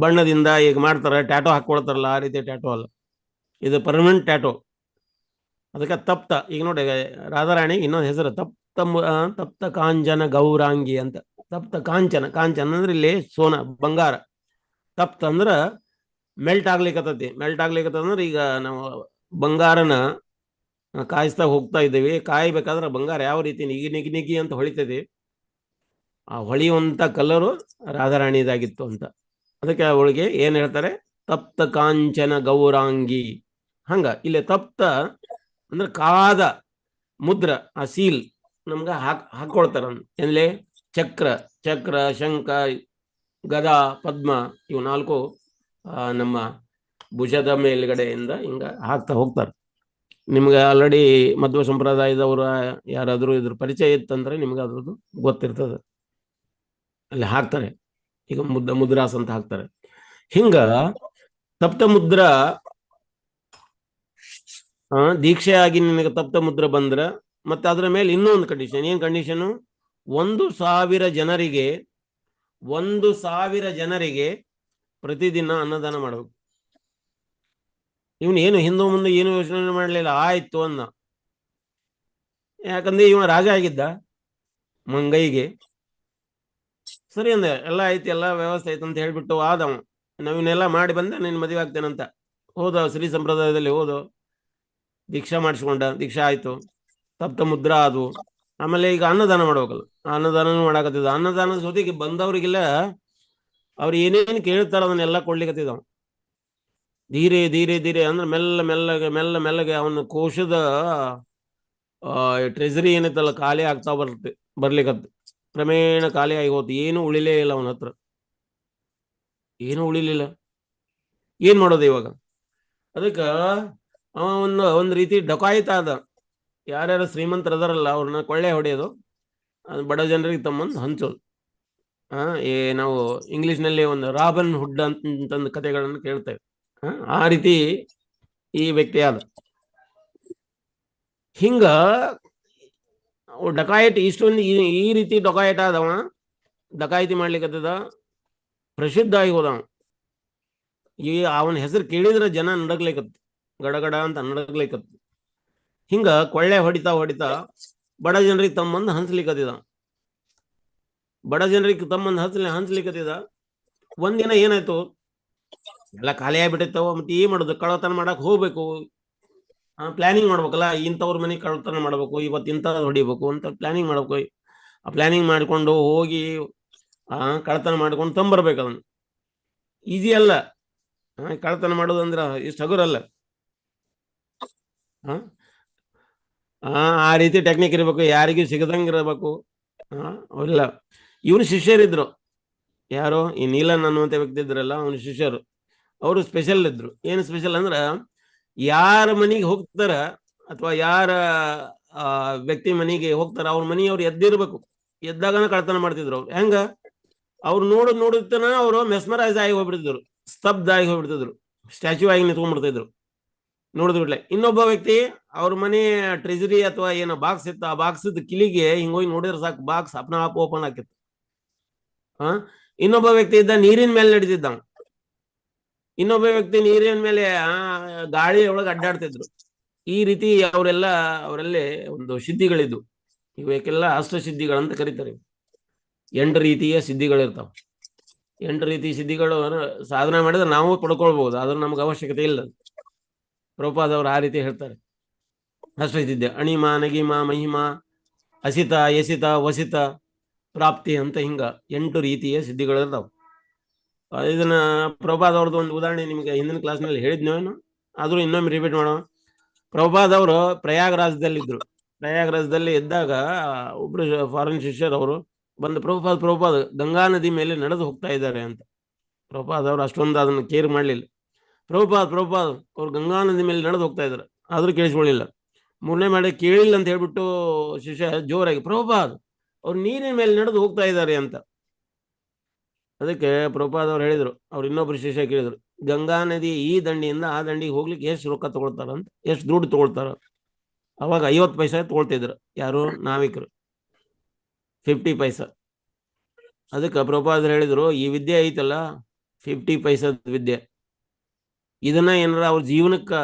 ಬಣ್ಣದಿಂದ ಈಗ ಮಾಡ್ತಾರೆ, ಟ್ಯಾಟೋ ಹಾಕೊಳ್ತಾರಲ್ಲ, ಆ ರೀತಿ ಟ್ಯಾಟೋ ಅಲ್ಲ. ಇದು ಪರ್ಮನೆಂಟ್ ಟ್ಯಾಟೋ. ಅದಕ್ಕೆ ತಪ್ತ. ಈಗ ನೋಡಿ, ರಾಧಾರಾಣಿ ಇನ್ನೊಂದು ಹೆಸರು ತಪ್ತ ಕಾಂಚನ ಗೌರಾಂಗಿ ಅಂತ. ತಪ್ತ ಕಾಂಚನ. ಕಾಂಚನ ಅಂದ್ರೆ ಇಲ್ಲಿ ಸೋನ, ಬಂಗಾರ. ತಪ್ತ ಅಂದ್ರೆ ಮೆಲ್ಟ್ ಆಗ್ಲಿಕ್ಕತ್ತತಿ. ಮೆಲ್ಟ್ ಆಗ್ಲಿಕ್ಕತ್ತಂದ್ರೆ ಈಗ ನಾವು ಬಂಗಾರನ ಕಾಯಿಸ್ತಾ ಹೋಗ್ತಾ ಇದ್ದೀವಿ. ಕಾಯ್ಬೇಕಾದ್ರೆ ಬಂಗಾರ ಯಾವ ರೀತಿ ನಿಗಿ ನಿಗಿ ನಿಗಿ ಅಂತ ಹೊಳಿತೈತಿ, ಆ ಹೊಳೆಯುವಂತ ಕಲರು ರಾಧಾರಾಣಿದಾಗಿತ್ತು ಅಂತ. ಅದಕ್ಕೆ ಅವಳಿಗೆ ಏನ್ ಹೇಳ್ತಾರೆ? ತಪ್ತ ಕಾಂಚನ ಗೌರಾಂಗಿ. ಹಂಗ ಇಲ್ಲಿ ತಪ್ತ ಅಂದ್ರೆ ಕಾದ ಮುದ್ರ, ಆ ಸೀಲ್ ನಮ್ಗೆ ಹಾಕೊಳ್ತಾರ. ಎಲ್ಲಿ ಚಕ್ರ, ಶಂಖ, ಗದಾ, ಪದ್ಮ ಇವು 4 ನಮ್ಮ ಭುಜದ ಮೇಲ್ಗಡೆಯಿಂದ ಹಿಂಗ ಹಾಕ್ತಾ ಹೋಗ್ತಾರೆ. ನಿಮ್ಗೆ ಆಲ್ರೆಡಿ ಮಧ್ವ ಸಂಪ್ರದಾಯದವರು ಯಾರಾದರೂ ಇದ್ರ ಪರಿಚಯ ಇತ್ತಂದ್ರೆ ನಿಮ್ಗೆ ಅದ್ರದ್ದು ಗೊತ್ತಿರ್ತದೆ. ಅಲ್ಲಿ ಹಾಕ್ತಾರೆ, ಈಗ ಮುದ್ರಾಸ್ ಅಂತ ಹಾಕ್ತಾರೆ. ಹಿಂಗ ತಪ್ತ ಮುದ್ರ ದೀಕ್ಷೆಯಾಗಿ ನಿನಗೆ ತಪ್ತ ಮುದ್ರ ಬಂದ್ರ ಮತ್ತೆ ಅದರ ಮೇಲೆ ಇನ್ನೊಂದು ಕಂಡೀಷನ್. ಏನ್ ಕಂಡೀಷನು? 1,000 ಜನರಿಗೆ ಪ್ರತಿದಿನ ಅನ್ನದಾನ ಮಾಡಬೇಕು. ಇವನು ಏನು ಹಿಂದೂ ಮುಂದೆ ಏನು ಯೋಚನೆ ಮಾಡಲಿಲ್ಲ, ಆಯ್ತು ಅನ್ನ. ಯಾಕಂದ್ರೆ ಇವ ರಾಜ ಆಗಿದ್ದ ಮಂಗೈಗೆ. ಸರಿ ಅಂದೆ, ಎಲ್ಲ ಐತಿ, ಎಲ್ಲ ವ್ಯವಸ್ಥೆ ಐತೆ ಅಂತ ಹೇಳ್ಬಿಟ್ಟು ಆದವ. ನಾವಿನೆಲ್ಲ ಮಾಡಿ ಬಂದ, ನೀನು ಮದುವೆ ಆಗ್ತೇನಂತ ಹೋದ. ಶ್ರೀ ಸಂಪ್ರದಾಯದಲ್ಲಿ ಹೋದ, ದೀಕ್ಷಾ ಮಾಡಿಸ್ಕೊಂಡ, ದೀಕ್ಷಾ ಆಯ್ತು, ತಪ್ತ ಮುದ್ರಾ ಅದು. ಆಮೇಲೆ ಈಗ ಅನ್ನದಾನ ಮಾಡ್ಬೇಕಲ್ಲ, ಅನ್ನದಾನನೂ ಮಾಡಾಕತ್ತಿದ. ಅನ್ನದಾನದ ಜೊತೆಗೆ ಬಂದವ್ರಿಗೆಲ್ಲ ಅವ್ರು ಏನೇನು ಕೇಳ್ತಾರ ಅದನ್ನೆಲ್ಲ ಕೊಡ್ಲಿಕ್ಕತ್ತಿದ್ದವ. ಧೀರೆ ಧೀರೆ ಧೀರೆ ಅಂದ್ರೆ ಮೆಲ್ಲಗೆ ಅವನ ಕೋಶದ ಟ್ರೆಜರಿ ಏನೈತಲ್ಲ ಖಾಲಿ ಆಗ್ತಾ ಬರ್ಲಿಕ್ಕತ್ತು. ಕ್ರಮೇಣ ಖಾಲಿ ಆಗಿ ಹೋತು. ಏನು ಉಳಿಲೇ ಇಲ್ಲ ಅವನ ಹತ್ರ, ಏನು ಉಳಿಲಿಲ್ಲ. ಏನ್ ಮಾಡೋದು ಇವಾಗ? ಅದಕ್ಕೆ ಅವ ಒಂದು ರೀತಿ ಡಕಾಯಿತ ಆದ. ಯಾರ್ಯಾರು ಶ್ರೀಮಂತರು ಅದಾರಲ್ಲ ಅವ್ರನ್ನ ಕೊಳ್ಳೆ ಹೊಡೆಯೋದು, ಅದು ಬಡ ಜನರಿಗೆ ತಮ್ಮಂದು ಹಂಚೋದು. ನಾವು ಇಂಗ್ಲಿಷ್ನಲ್ಲಿ ಒಂದು ರಾಬನ್ ಹುಡ್ ಅಂತಂದು ಕಥೆಗಳನ್ನು ಕೇಳ್ತೇವೆ. ಆ ರೀತಿ ಈ ವ್ಯಕ್ತಿ ಆದ. ಹಿಂಗ ಡಕಾಯಿಟ್ ಇಷ್ಟೊಂದು ಈ ರೀತಿ ಡಕಾಯಿಟ್ ಆದವ, ಡಕಾಯಿತಿ ಮಾಡ್ಲಿಕ್ಕತ್ತದ, ಪ್ರಸಿದ್ಧ ಆಗಿ ಹೋದವ. ಅವನ ಹೆಸರು ಕೇಳಿದ್ರೆ ಜನ ನಡಗ್ಲಿಕ್ಕತ್ತು, ಗಡಗಡ ಅಂತ ನಡಗ್ಲಿಕ್ಕತ್ತು. ಹಿಂಗ ಕೊಳ್ಳೆ ಹೊಡಿತಾ ಬಡ ಜನರಿಗೆ ತಮ್ಮಂದು ಹಂಚ್ಲಿಕ್ಕತ್ತಿದ. ಹಂಚ್ಲಿಕ್ಕತ್ತಿದ. ಒಂದಿನ ಏನಾಯ್ತು, ಎಲ್ಲ ಖಾಲಿ ಆಗ್ಬಿಟ್ಟಿರ್ತಾವ. ಮತ್ತೆ ಏನ್ ಮಾಡೋದು? ಕಳ್ಳತನ ಮಾಡಕ್ ಹೋಗ್ಬೇಕು, ಪ್ಲಾನಿಂಗ್ ಮಾಡ್ಬೇಕಲ್ಲ. ಇಂಥವ್ರ ಮನೆಗೆ ಕಳ್ಳತನ ಮಾಡ್ಬೇಕು, ಇವತ್ತು ಇಂಥದ್ದು ಹೊಡಿಬೇಕು ಅಂತ ಪ್ಲಾನಿಂಗ್ ಮಾಡ್ಬೇಕು. ಆ ಪ್ಲಾನಿಂಗ್ ಮಾಡ್ಕೊಂಡು ಹೋಗಿ ಕಳ್ಳತನ ಮಾಡ್ಕೊಂಡು ತಂಬರ್ಬೇಕು. ಅದನ್ನು ಈಸಿ ಅಲ್ಲ. ಕಳ್ಳತನ ಮಾಡೋದಂದ್ರ ಇಷ್ಟು ಹಗುರಲ್ಲ. ಆ ರೀತಿ ಟೆಕ್ನಿಕ್ ಇರ್ಬೇಕು, ಯಾರಿಗೂ ಸಿಗದಂಗೆ ಇರಬೇಕು. ಅವರೆಲ್ಲ ಇವನು ಶಿಷ್ಯರಿದ್ರು. ಯಾರು? ಈ ನೀಲನ್ ಅನ್ನುವಂಥ ವ್ಯಕ್ತಿ ಇದ್ರಲ್ಲ, ಅವನ ಶಿಷ್ಯರು. ಅವರು ಸ್ಪೆಷಲ್ ಇದ್ರು. ಏನು ಸ್ಪೆಷಲ್ ಅಂದ್ರ, ಯಾರ ಮನೆಗೆ ಹೋಗ್ತಾರ ಅಥವಾ ಯಾರ ವ್ಯಕ್ತಿ ಮನೆಗೆ ಹೋಗ್ತಾರ, ಅವ್ರ ಮನೆಯವ್ರು ಎದ್ದಿರ್ಬೇಕು. ಎದ್ದಾಗನ ಕಳ್ತನ ಮಾಡ್ತಿದ್ರು ಅವ್ರು. ಹೆಂಗ? ಅವ್ರು ನೋಡುತ್ತನ ಅವರು ಮೆಸ್ಮರೈಸ್ ಆಗಿ ಹೋಗ್ಬಿಡ್ತಿದ್ರು, ಸ್ತಬ್ಧ ಆಗಿ ಹೋಗ್ಬಿಡ್ತಿದ್ರು, ಸ್ಟ್ಯಾಚ್ಯೂ ಆಗಿ ನಿಂತ್ಕೊಂಡ್ಬಿಡ್ತಿದ್ರು ನೋಡಿದ್ಬಿಡ್ಲೆ. ಇನ್ನೊಬ್ಬ ವ್ಯಕ್ತಿ ಅವ್ರ ಮನೆ ಟ್ರೆಜರಿ ಅಥವಾ ಏನೋ ಬಾಕ್ಸ್ ಇತ್ತು, ಆ ಬಾಕ್ಸದ ಕಿಲಿಗೆ ಹಿಂಗೋಗಿ ನೋಡಿದ್ರೆ ಸಾಕು, ಬಾಕ್ಸ್ ಅಪ್ನ ಆಪ್ ಓಪನ್ ಆಕಿತ್ತು. ಇನ್ನೊಬ್ಬ ವ್ಯಕ್ತಿ ಇದ್ದ ನೀರಿನ ಮೇಲೆ ನಡೀತಿದ್ದ. ಇನ್ನೊಬ್ಬ ವ್ಯಕ್ತಿ ನೀರಿನ ಮೇಲೆ ಗಾಳಿ ಒಳಗೆ ಅಡ್ಡಾಡ್ತಿದ್ರು. ಈ ರೀತಿ ಅವರಲ್ಲೇ ಒಂದು ಸಿದ್ಧಿಗಳಿದ್ವು. ಇವಕ್ಕೆಲ್ಲ ಅಷ್ಟಸಿದ್ಧಿಗಳಂತ ಕರೀತಾರೆ. 8 ರೀತಿಯ ಸಿದ್ಧಿಗಳಿರ್ತಾವ. 8 ರೀತಿ ಸಿದ್ಧಿಗಳು ಸಾಧನೆ ಮಾಡಿದ್ರೆ ನಾವು ಪಡ್ಕೊಳ್ಬಹುದು, ಆದ್ರೆ ನಮ್ಗೆ ಅವಶ್ಯಕತೆ ಇಲ್ಲ. ಪ್ರಭುಪಾದವರು ಆ ರೀತಿ ಹೇಳ್ತಾರೆ. ಅಷ್ಟಸಿದ್ಧಿ, ಅಣಿಮ, ನಗಿಮ, ಮಹಿಮ, ಅಸಿತ, ಯಸಿತ, ವಸಿತ, ಪ್ರಾಪ್ತಿ ಅಂತ ಹಿಂಗ 8 ರೀತಿಯ ಸಿದ್ಧಿಗಳಿರ್ತಾವ. ಇದನ್ನ ಪ್ರಭುಪಾದವ್ರದ್ದು ಒಂದು ಉದಾಹರಣೆ ನಿಮ್ಗೆ ಹಿಂದಿನ ಕ್ಲಾಸ್ನಲ್ಲಿ ಹೇಳಿದ್ನೇನು, ಆದ್ರೂ ಇನ್ನೊಮ್ಮೆ ರಿಪೀಟ್ ಮಾಡೋಣ. ಪ್ರಭುಪಾದವರು ಪ್ರಯಾಗರಾಜದಲ್ಲಿದ್ರು. ಪ್ರಯಾಗರಾಜದಲ್ಲಿ ಇದ್ದಾಗ ಒಬ್ರು ಫಾರಿನ್ ಶಿಷ್ಯರು ಅವರು ಬಂದು, ಪ್ರಭುಪಾದ ಗಂಗಾ ನದಿ ಮೇಲೆ ನಡೆದು ಹೋಗ್ತಾ ಇದ್ದಾರೆ ಅಂತ. ಪ್ರಭುಪಾದವ್ರು ಅಷ್ಟೊಂದು ಅದನ್ನು ಕೇರ್ ಮಾಡಲಿಲ್ಲ. ಪ್ರಭುಪಾದ್ ಅವ್ರು ಗಂಗಾ ನದಿ ಮೇಲೆ ನಡೆದು ಹೋಗ್ತಾ ಇದ್ದಾರೆ, ಆದ್ರೂ ಕೇಳಿಸ್ಕೊಳ್ಳಿಲ್ಲ. 3ನೇ ಮಾಡಿ ಕೇಳಿಲ್ಲ ಅಂತ ಹೇಳ್ಬಿಟ್ಟು ಶಿಷ್ಯ ಜೋರಾಗಿ, ಪ್ರಭುಪಾದ್ ಅವ್ರು ನೀರಿನ ಮೇಲೆ ನಡೆದು ಹೋಗ್ತಾ ಇದ್ದಾರೆ ಅಂತ. ಅದಕ್ಕೆ ಪ್ರಭುಪಾದವ್ರು ಹೇಳಿದ್ರು, ಅವ್ರು ಇನ್ನೊಬ್ರು ಶಿಷ್ಯ ಕೇಳಿದ್ರು, ಗಂಗಾ ನದಿ ಈ ದಂಡಿಯಿಂದ ಆ ದಂಡಿಗೆ ಹೋಗ್ಲಿಕ್ಕೆ ಎಷ್ಟು ರೊಕ್ಕ ತಗೊಳ್ತಾರ ಅಂತ, ಎಷ್ಟು ದುಡ್ಡು ತಗೊಳ್ತಾರ? ಅವಾಗ 50 ಪೈಸೆ ತಗೊಳ್ತಿದ್ರು. ಯಾರು? ನಾವಿಕರು 50 ಪೈಸೆ. ಅದಕ್ಕೆ ಪ್ರಭುಪಾದರು ಹೇಳಿದ್ರು, ಈ ವಿದ್ಯೆ ಐತಲ್ಲ 50 ಪೈಸದ ವಿದ್ಯೆ, ಇದನ್ನ ಏನಾರ ಅವ್ರ ಜೀವನಕ್ಕೆ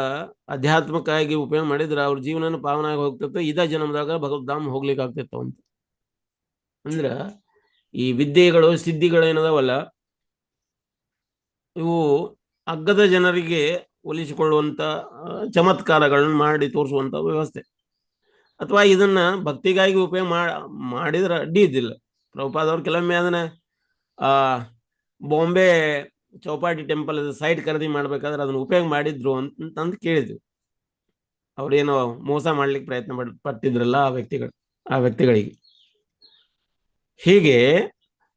ಆಧ್ಯಾತ್ಮಿಕವಾಗಿ ಉಪಯೋಗ ಮಾಡಿದ್ರೆ ಅವ್ರ ಜೀವನ ಪಾವನಾಗಿ ಹೋಗ್ತಿತ್ತು, ಇದ ಜನ್ಮದಾಗ ಭಗವದ್ಧಾಮ ಹೋಗ್ಲಿಕ್ಕೆ ಆಗ್ತಿತ್ತು ಅಂತ. ಅಂದ್ರ ಈ ವಿದ್ಯೆಗಳು ಸಿದ್ಧಿಗಳು ಏನದಾವಲ್ಲ, ಇವು ಅಗ್ಗದ ಜನರಿಗೆ ಒಲಿಸಿಕೊಳ್ಳುವಂತ ಚಮತ್ಕಾರಗಳನ್ನ ಮಾಡಿ ತೋರಿಸುವಂತ ವ್ಯವಸ್ಥೆ. ಅಥವಾ ಇದನ್ನ ಭಕ್ತಿಗಾಗಿ ಉಪಯೋಗ ಮಾಡಿದ್ರೆ ಅಡ್ಡಿ ಇದ್ದಿಲ್ಲ. ಪ್ರಭುಪಾದವ್ರು ಕೆಲವೊಮ್ಮೆ ಅದನ್ನ ಬಾಂಬೆ ಚೌಪಾಟಿ ಟೆಂಪಲ್ ಸೈಟ್ ಖರೀದಿ ಮಾಡ್ಬೇಕಾದ್ರೆ ಅದನ್ನ ಉಪಯೋಗ ಮಾಡಿದ್ರು ಅಂತ ಕೇಳಿದ್ವಿ. ಅವ್ರೇನೋ ಮೋಸ ಮಾಡ್ಲಿಕ್ಕೆ ಪ್ರಯತ್ನ ಪಟ್ಟಿದ್ರಲ್ಲ ಆ ವ್ಯಕ್ತಿಗಳಿಗೆ. ಹೀಗೆ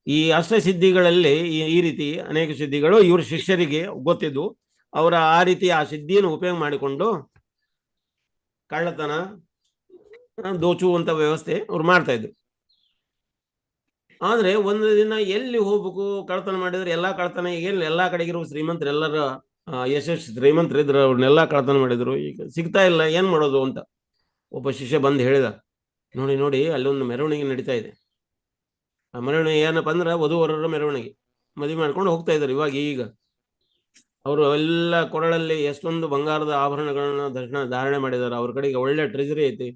ಈ ಅಷ್ಟಸಿದ್ಧಿಗಳಲ್ಲಿ ಈ ರೀತಿ ಅನೇಕ ಸಿದ್ಧಿಗಳು ಇವ್ರ ಶಿಷ್ಯರಿಗೆ ಗೊತ್ತಿದ್ದು, ಅವರ ಆ ರೀತಿ ಆ ಸಿದ್ಧಿಯನ್ನು ಉಪಯೋಗ ಮಾಡಿಕೊಂಡು ಕಳ್ಳತನ, ದೋಚುವಂತ ವ್ಯವಸ್ಥೆ ಅವ್ರು ಮಾಡ್ತಾ ಇದ್ರು. ಆದ್ರೆ ಒಂದು ದಿನ ಎಲ್ಲಿ ಹೋಗ್ಬೇಕು, ಕಳ್ಳತನ ಮಾಡಿದ್ರೆ ಎಲ್ಲಾ ಕಳ್ಳತನ, ಎಲ್ಲಾ ಕಡೆಗಿರೋ ಶ್ರೀಮಂತರು ಎಲ್ಲರ ಯಶಸ್ವಿ ಶ್ರೀಮಂತರಿದ್ರು, ಅವ್ರನ್ನೆಲ್ಲಾ ಕಳ್ಳತನ ಮಾಡಿದ್ರು. ಈಗ ಸಿಗ್ತಾ ಇಲ್ಲ, ಏನ್ ಮಾಡೋದು ಅಂತ ಒಬ್ಬ ಶಿಷ್ಯ ಬಂದು ಹೇಳಿದ, ನೋಡಿ ಅಲ್ಲೊಂದು ಮೆರವಣಿಗೆ ನಡೀತಾ ಇದೆ. ಆ ಮೆರವಣಿಗೆ ಏನಪ್ಪ ಅಂದ್ರೆ ವಧುವರರ ಮೆರವಣಿಗೆ, ಮದುವೆ ಮಾಡ್ಕೊಂಡು ಹೋಗ್ತಾ ಇದ್ದಾರೆ. ಈಗ ಅವರು ಎಲ್ಲ ಕೊರಳಲ್ಲಿ ಎಷ್ಟೊಂದು ಬಂಗಾರದ ಆಭರಣಗಳನ್ನ ಧಾರಣೆ ಮಾಡಿದ್ದಾರೆ. ಅವ್ರ ಕಡೆಗೆ ಒಳ್ಳೆ ಟ್ರೆಜರಿ ಐತಿ.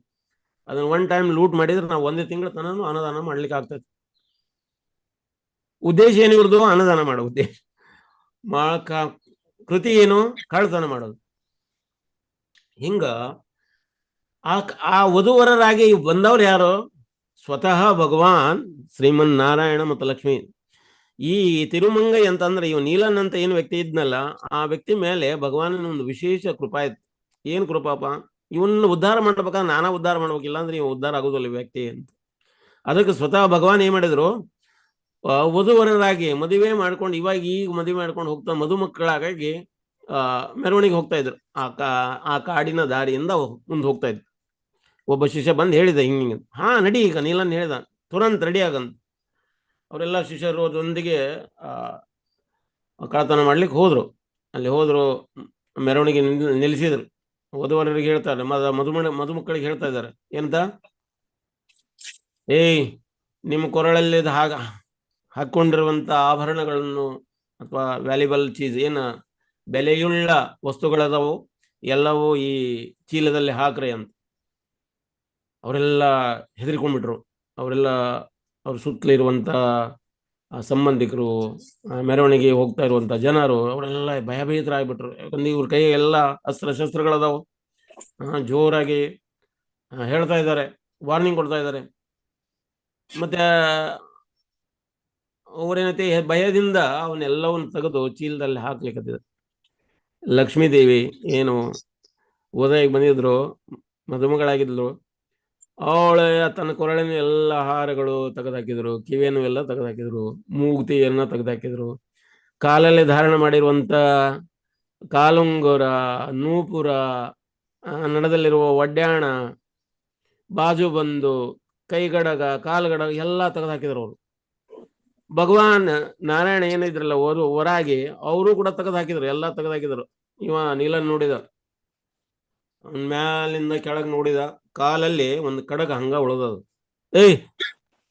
ಅದನ್ನ ಒನ್ ಟೈಮ್ ಲೂಟ್ ಮಾಡಿದ್ರೆ ನಾವು ಒಂದೇ ತಿಂಗಳ ತನೂ ಅನುದಾನ ಮಾಡ್ಲಿಕ್ಕೆ ಆಗ್ತದೆ. ಉದ್ದೇಶ ಏನು ಇವ್ರದ್ದು? ಅನುದಾನ ಮಾಡೋ ಉದ್ದೇಶ. ಕೃತಿ ಏನು? ಕಳ್ಳತನ ಮಾಡೋದು. ಹಿಂಗ ಆ ವಧುವರರಾಗಿ ಬಂದವ್ರು ಯಾರು? ಸ್ವತಃ ಭಗವಾನ್ ಶ್ರೀಮನ್ ನಾರಾಯಣ ಮತ್ತು ಲಕ್ಷ್ಮಿ. ಈ ತಿರುಮಂಗೈ ಅಂತಂದ್ರೆ ಇವ್ ನೀಲನ್ ಅಂತ ಏನು ವ್ಯಕ್ತಿ ಇದ್ನಲ್ಲ, ಆ ವ್ಯಕ್ತಿ ಮೇಲೆ ಭಗವಾನನ ಒಂದು ವಿಶೇಷ ಕೃಪಾ ಇತ್ತು. ಏನ್ ಕೃಪಾಪ? ಇವನ್ನ ಉದ್ಧಾರ ಮಾಡ್ಬೇಕಾದ್ರೆ ನಾನಾ ಉದ್ಧಾರ ಮಾಡ್ಬೇಕಿಲ್ಲ ಅಂದ್ರೆ ಇವ್ ಉದ್ಧಾರ ಆಗೋದಿಲ್ಲ ವ್ಯಕ್ತಿ ಅಂತ. ಅದಕ್ಕೆ ಸ್ವತಃ ಭಗವಾನ್ ಏನ್ ಮಾಡಿದ್ರು, ವಧುವರರಾಗಿ ಮದುವೆ ಮಾಡ್ಕೊಂಡು ಈಗ ಮದುವೆ ಮಾಡ್ಕೊಂಡು ಹೋಗ್ತಾ ಮಧುಮಕ್ಕಳಾಗಿ ಮೆರವಣಿಗೆ ಹೋಗ್ತಾ ಇದ್ರು. ಆ ಕಾಡಿನ ದಾರಿಯಿಂದ ಮುಂದೆ ಹೋಗ್ತಾ ಇದ್ರು. ಒಬ್ಬ ಶಿಷ್ಯ ಬಂದು ಹೇಳಿದ, ಹಿಂಗ ಹಾ ನಡಿ, ಈಗ ನೀಲನ್ ಹೇಳಿದ ತುರಂತ ರೆಡಿ ಆಗಂತ. ಅವರೆಲ್ಲ ಶಿಷ್ಯರು ಅದರೊಂದಿಗೆ ಕಳ್ಳತನ ಮಾಡ್ಲಿಕ್ಕೆ ಹೋದ್ರು. ಅಲ್ಲಿ ಹೋದ್ರು, ಮೆರವಣಿಗೆ ನಿಲ್ಲಿಸಿದ್ರು. ವಧುವರರಿಗೆ ಹೇಳ್ತಾರೆ, ಮಧುಮಕ್ಕಳಿಗೆ ಹೇಳ್ತಾ ಇದ್ದಾರೆ ಏನಂತ, ನಿಮ್ಮ ಕೊರಳಲ್ಲಿ ಹಾಕೊಂಡಿರುವಂತ ಆಭರಣಗಳನ್ನು ಅಥವಾ ವ್ಯಾಲ್ಯೂಬಲ್ ಚೀಸ್, ಏನ ಬೆಲೆಯುಳ್ಳ ವಸ್ತುಗಳದವು, ಎಲ್ಲವೂ ಈ ಚೀಲದಲ್ಲಿ ಹಾಕ್ರಿ ಅಂತ. ಅವರೆಲ್ಲ ಹೆದರಿಕೊಂಡ್ಬಿಟ್ರು. ಅವ್ರ ಸುತ್ತಲಿರುವಂತ ಸಂಬಂಧಿಕರು, ಮೆರವಣಿಗೆ ಹೋಗ್ತಾ ಇರುವಂತ ಜನರು, ಅವರೆಲ್ಲ ಭಯಭೀತರಾಗ್ಬಿಟ್ರು. ಯಾಕಂದ್ರೆ ಇವ್ರ ಕೈ ಎಲ್ಲ ಅಸ್ತ್ರಶಸ್ತ್ರಗಳದಾವು. ಜೋರಾಗಿ ಹೇಳ್ತಾ ಇದ್ದಾರೆ, ವಾರ್ನಿಂಗ್ ಕೊಡ್ತಾ ಇದ್ದಾರೆ. ಮತ್ತೆ ಅವರೇನೈತಿ, ಭಯದಿಂದ ಅವನ್ನೆಲ್ಲವನ್ನು ತೆಗೆದು ಚೀಲದಲ್ಲಿ ಹಾಕ್ಲಿಕ್ಕತ್ತಿದ್ರು. ಲಕ್ಷ್ಮೀದೇವಿ ಏನು ಓದಾಗಿ ಬಂದಿದ್ರು, ಮದುಮಗಳಾಗಿದ್ಲು, ಅವಳೆ ತನ್ನ ಕೊರಳಿನ ಎಲ್ಲ ಹಾರಗಳು ತೆಗೆದಾಕಿದ್ರು, ಕಿವಿಯನ್ನು ಎಲ್ಲ ತೆಗೆದಾಕಿದ್ರು, ಮೂಗುತಿಯನ್ನ ತೆಗೆದಾಕಿದ್ರು, ಕಾಲಲ್ಲಿ ಧಾರಣೆ ಮಾಡಿರುವಂತ ಕಾಲುಂಗುರ, ನೂಪುರ, ನಡದಲ್ಲಿರುವ ಒಡ್ಯಾಣ, ಬಾಜು ಬಂದು, ಕೈಗಡಗ, ಕಾಲ್ಗಡಗ ಎಲ್ಲ ತೆಗೆದಾಕಿದ್ರು ಅವರು. ಭಗವಾನ್ ನಾರಾಯಣ ಏನಿದ್ರಲ್ಲ ಹೊರಾಗಿ, ಅವರು ಕೂಡ ತೆಗೆದಾಕಿದ್ರು, ಎಲ್ಲ ತೆಗೆದಾಕಿದ್ರು. ಇವ ನೀಲನ್ ನೋಡಿದ, ಮ್ಯಾಲಿಂದ ಕೆಳಗ್ ನೋಡಿದ, ಕಾಲಲ್ಲಿ ಒಂದು ಕಡಗ ಹಂಗ ಉಳಿದದು.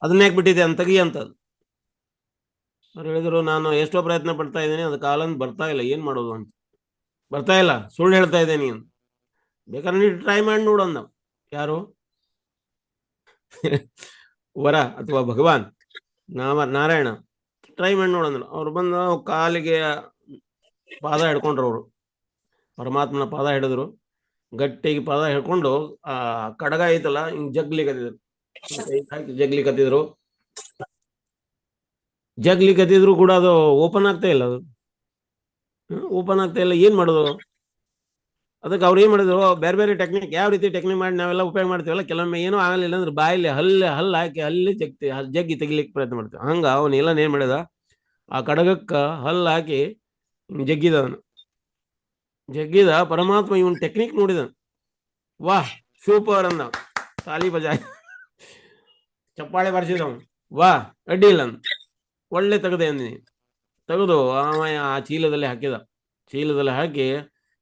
ಅದನ್ನ ಯಾಕೆ ಬಿಟ್ಟಿದೆ ಅಂತ ತೆಗಿ ಅಂತ. ಅವ್ರು ಹೇಳಿದ್ರು, ನಾನು ಎಷ್ಟೋ ಪ್ರಯತ್ನ ಪಡ್ತಾ ಇದ್ದೀನಿ, ಅದು ಕಾಲಂದ್ ಬರ್ತಾ ಇಲ್ಲ, ಏನ್ ಮಾಡೋದು ಅಂತ. ಬರ್ತಾ ಇಲ್ಲ, ಸುಳ್ಳು ಹೇಳ್ತಾ ಇದ್ದೇನೆ ಅಂತ. ಬೇಕಾದ್ರೆ ನೀವು ಟ್ರೈ ಮಾಡಿ ನೋಡೋಣ. ಯಾರು? ವರ ಅಥವಾ ಭಗವಾನ್ ನಾರಾಯಣ ಟ್ರೈ ಮಾಡಿ ನೋಡಂದ್ರು. ಅವ್ರು ಬಂದು ಕಾಲಿಗೆ ಪಾದ ಹಿಡ್ಕೊಂಡ್ರು. ಅವರು ಪರಮಾತ್ಮನ ಪಾದ ಹಿಡಿದ್ರು, ಗಟ್ಟಿಗೆ ಪಾದ ಹಿಡ್ಕೊಂಡು ಆ ಕಡಗ ಐತಲ್ಲ ಹಿಂಗ್ ಜಗ್ಲಿ ಕತ್ತಿದ್ರು ಕೂಡ ಅದು ಓಪನ್ ಆಗ್ತಾ ಇಲ್ಲ. ಏನ್ ಮಾಡೋದು? ಅದಕ್ಕೆ ಅವ್ರು ಏನ್ ಮಾಡಿದ್ರು, ಬೇರೆ ಬೇರೆ ಟೆಕ್ನಿಕ್, ಯಾವ ರೀತಿ ಟೆಕ್ನಿಕ್ ಮಾಡಿ ನಾವೆಲ್ಲ ಉಪಯೋಗ ಮಾಡ್ತೀವಲ್ಲ, ಕೆಲವೊಮ್ಮೆ ಏನೂ ಆಗಲಿಲ್ಲ ಅಂದ್ರೆ ಬಾಯಲ್ಲಿ ಹಲ್ಲು ಹಾಕಿ ಜಗ್ಗಿ ತೆಗಿಲಿಕ್ಕೆ ಪ್ರಯತ್ನ ಮಾಡ್ತೀವಿ. ಹಂಗ ಅವನೆಲ್ಲ ಏನ್ ಮಾಡಿದ, ಆ ಕಡಗಕ್ಕ ಹಲ್ಲು ಹಾಕಿ ಜಗ್ಗಿದ ಪರಮಾತ್ಮ ಇವನ್ ಟೆಕ್ನಿಕ್ ನೋಡಿದ, ವಾಹ್ ಸೂಪರ್ ಅಂದ, ತಾಲಿ ಬಜಾಯ್, ಚಪ್ಪಾಳೆ ಬರ್ಸಿದವನು, ವಾಹ್ ಅಡ್ಡಿ ಇಲ್ಲ ಅಂದ, ಒಳ್ಳೆ ತೆಗದೆ ಅಂದಿನಿ. ತೆಗೆದು ಆ ಚೀಲದಲ್ಲಿ ಹಾಕಿ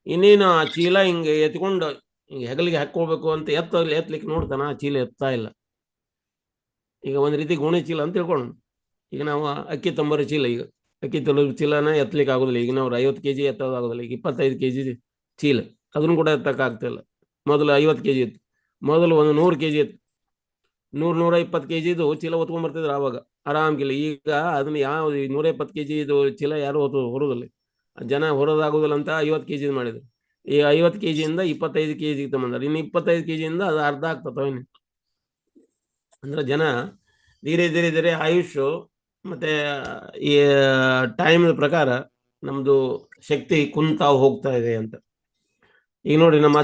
ಇನ್ನೇನು ಆ ಚೀಲ ಹಿಂಗೆ ಎತ್ಕೊಂಡು ಹಿಂಗೆ ಹೆಗಲಿಗೆ ಹಾಕೊಳ್ಬೇಕು ಅಂತ ಎತ್ತಲಿಕ್ಕೆ ನೋಡ್ತಾನ, ಆ ಚೀಲ ಎತ್ತಾ ಇಲ್ಲ. ಈಗ ಒಂದ್ ರೀತಿ ಗೋಣಿ ಚೀಲ ಅಂತ ತಿಳ್ಕೊಂಡು, ಈಗ ನಾವು ಅಕ್ಕಿ ತಂಬರೋ ಚೀಲ, ಈಗ ಅಕ್ಕಿ ತೊಲೋ ಚೀಲನ ಎತ್ತಲಿಕ್ಕೆ ಆಗೋದಿಲ್ಲ. ಈಗ ನಾವು 50 kg ಎತ್ತೋದಾಗೋದಿಲ್ಲ. ಈಗ 25 kg ಚೀಲ, ಅದನ್ನು ಕೂಡ ಎತ್ತಕ್ಕೆ ಆಗ್ತಿಲ್ಲ. ಮೊದಲು 50 kg ಇತ್ತು, ಮೊದಲು ಒಂದು 100 kg ಇತ್ತು, 100-120 kg ಚೀಲ ಹೊತ್ಕೊಂಡ್ ಬರ್ತಿದ್ರು ಆವಾಗ ಆರಾಮ್ಗಿಲ್ಲ. ಈಗ ಅದನ್ನ ಯಾವ 120 kg ಚೀಲ ಯಾರು ಹೊರೋದಿಲ್ಲ, ಜನ ಹೊರೋದಾಗೋದಿಲ್ಲ ಅಂತ 50 kg ಮಾಡಿದ್ರು. ಈ 50 kg 25 kg ತಗೊಂಡ್ರೆ ಇನ್ನು 25 kg ಅದು ಅರ್ಧ ಆಗ್ತವೆ. ಅಂದ್ರೆ ಜನ ಧೀರೆ ಆಯುಷ್ ಮತ್ತೆ ಈ ಟೈಮ್ ಪ್ರಕಾರ ನಮ್ದು ಶಕ್ತಿ ಕುಂತಾ ಹೋಗ್ತಾ ಇದೆ ಅಂತ. ಈಗ ನೋಡಿ, ನಮ್ಮ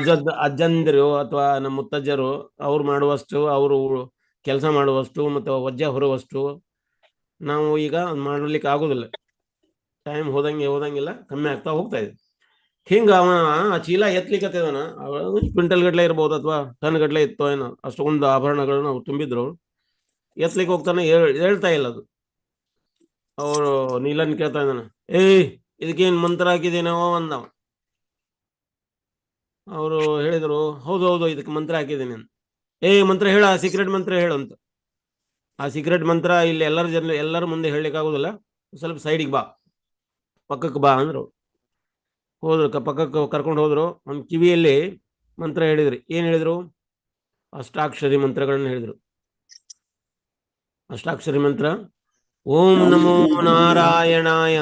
ಅಜ್ಜಂದಿರು ಅಥವಾ ನಮ್ಮ ಮುತ್ತಜ್ಜರು ಅವ್ರು ಮಾಡುವಷ್ಟು, ಅವರು ಕೆಲಸ ಮಾಡುವಷ್ಟು ಮತ್ತು ವಜ್ಜೆ ಹೊರುವಷ್ಟು ನಾವು ಈಗ ಮಾಡಲಿಕ್ಕೆ ಆಗೋದಿಲ್ಲ. ಟೈಮ್ ಹೋದಂಗೆಲ್ಲ ಕಮ್ಮಿ ಆಗ್ತಾ ಹೋಗ್ತಾ ಇದೆ. ಹಿಂಗ ಅವ ಆ ಚೀಲ ಎತ್ತಲಿಕ್ಕತ್ತಿದಾನ, ಕ್ವಿಂಟಲ್ ಗಟ್ಲೆ ಇರ್ಬೋದು ಅಥವಾ ಟನ್ ಗಟ್ಲೆ ಇತ್ತೋ ಏನೋ, ಅಷ್ಟೊಂದು ಆಭರಣಗಳನ್ನ ಅವ್ರು ತುಂಬಿದ್ರು. ಎತ್ತಲಿಕ್ಕೆ ಹೋಗ್ತಾನೆ, ಹೇಳ್ತಾ ಇಲ್ಲ ಅದು. ಅವರು ನೀಲನ್ ಕೇಳ್ತಾ ಇದ್ದಾನ, ಇದಕ್ಕೇನ್ ಮಂತ್ರ ಹಾಕಿದೇನೋ ಅಂದವ. ಅವರು ಹೇಳಿದ್ರು, ಹೌದು ಇದಕ್ಕೆ ಮಂತ್ರ ಹಾಕಿದ್ದೀನಿ ಅಂತ. ಮಂತ್ರ ಹೇಳ, ಸೀಕ್ರೆಟ್ ಮಂತ್ರ ಹೇಳು ಅಂತ. ಆ ಸೀಕ್ರೆಟ್ ಮಂತ್ರ ಇಲ್ಲಿ ಎಲ್ಲರ ಮುಂದೆ ಹೇಳಲಿಕ್ಕೆ ಆಗೋದಿಲ್ಲ, ಸ್ವಲ್ಪ ಸೈಡಿಗೆ ಬಾ, ಪಕ್ಕಕ್ಕೆ ಬಾ ಅಂದ್ರು. ಹೋದ್ರು, ಪಕ್ಕಕ್ಕೆ ಕರ್ಕೊಂಡು ಹೋದ್ರು. ಒಂದು ಕಿವಿಯಲ್ಲಿ ಮಂತ್ರ ಹೇಳಿದ್ರಿ. ಏನ್ ಹೇಳಿದ್ರು? ಅಷ್ಟಾಕ್ಷರಿ ಮಂತ್ರಗಳನ್ನ ಹೇಳಿದ್ರು. ಅಷ್ಟಾಕ್ಷರಿ ಮಂತ್ರ: ಓಂ ನಮೋ ನಾರಾಯಣಾಯ,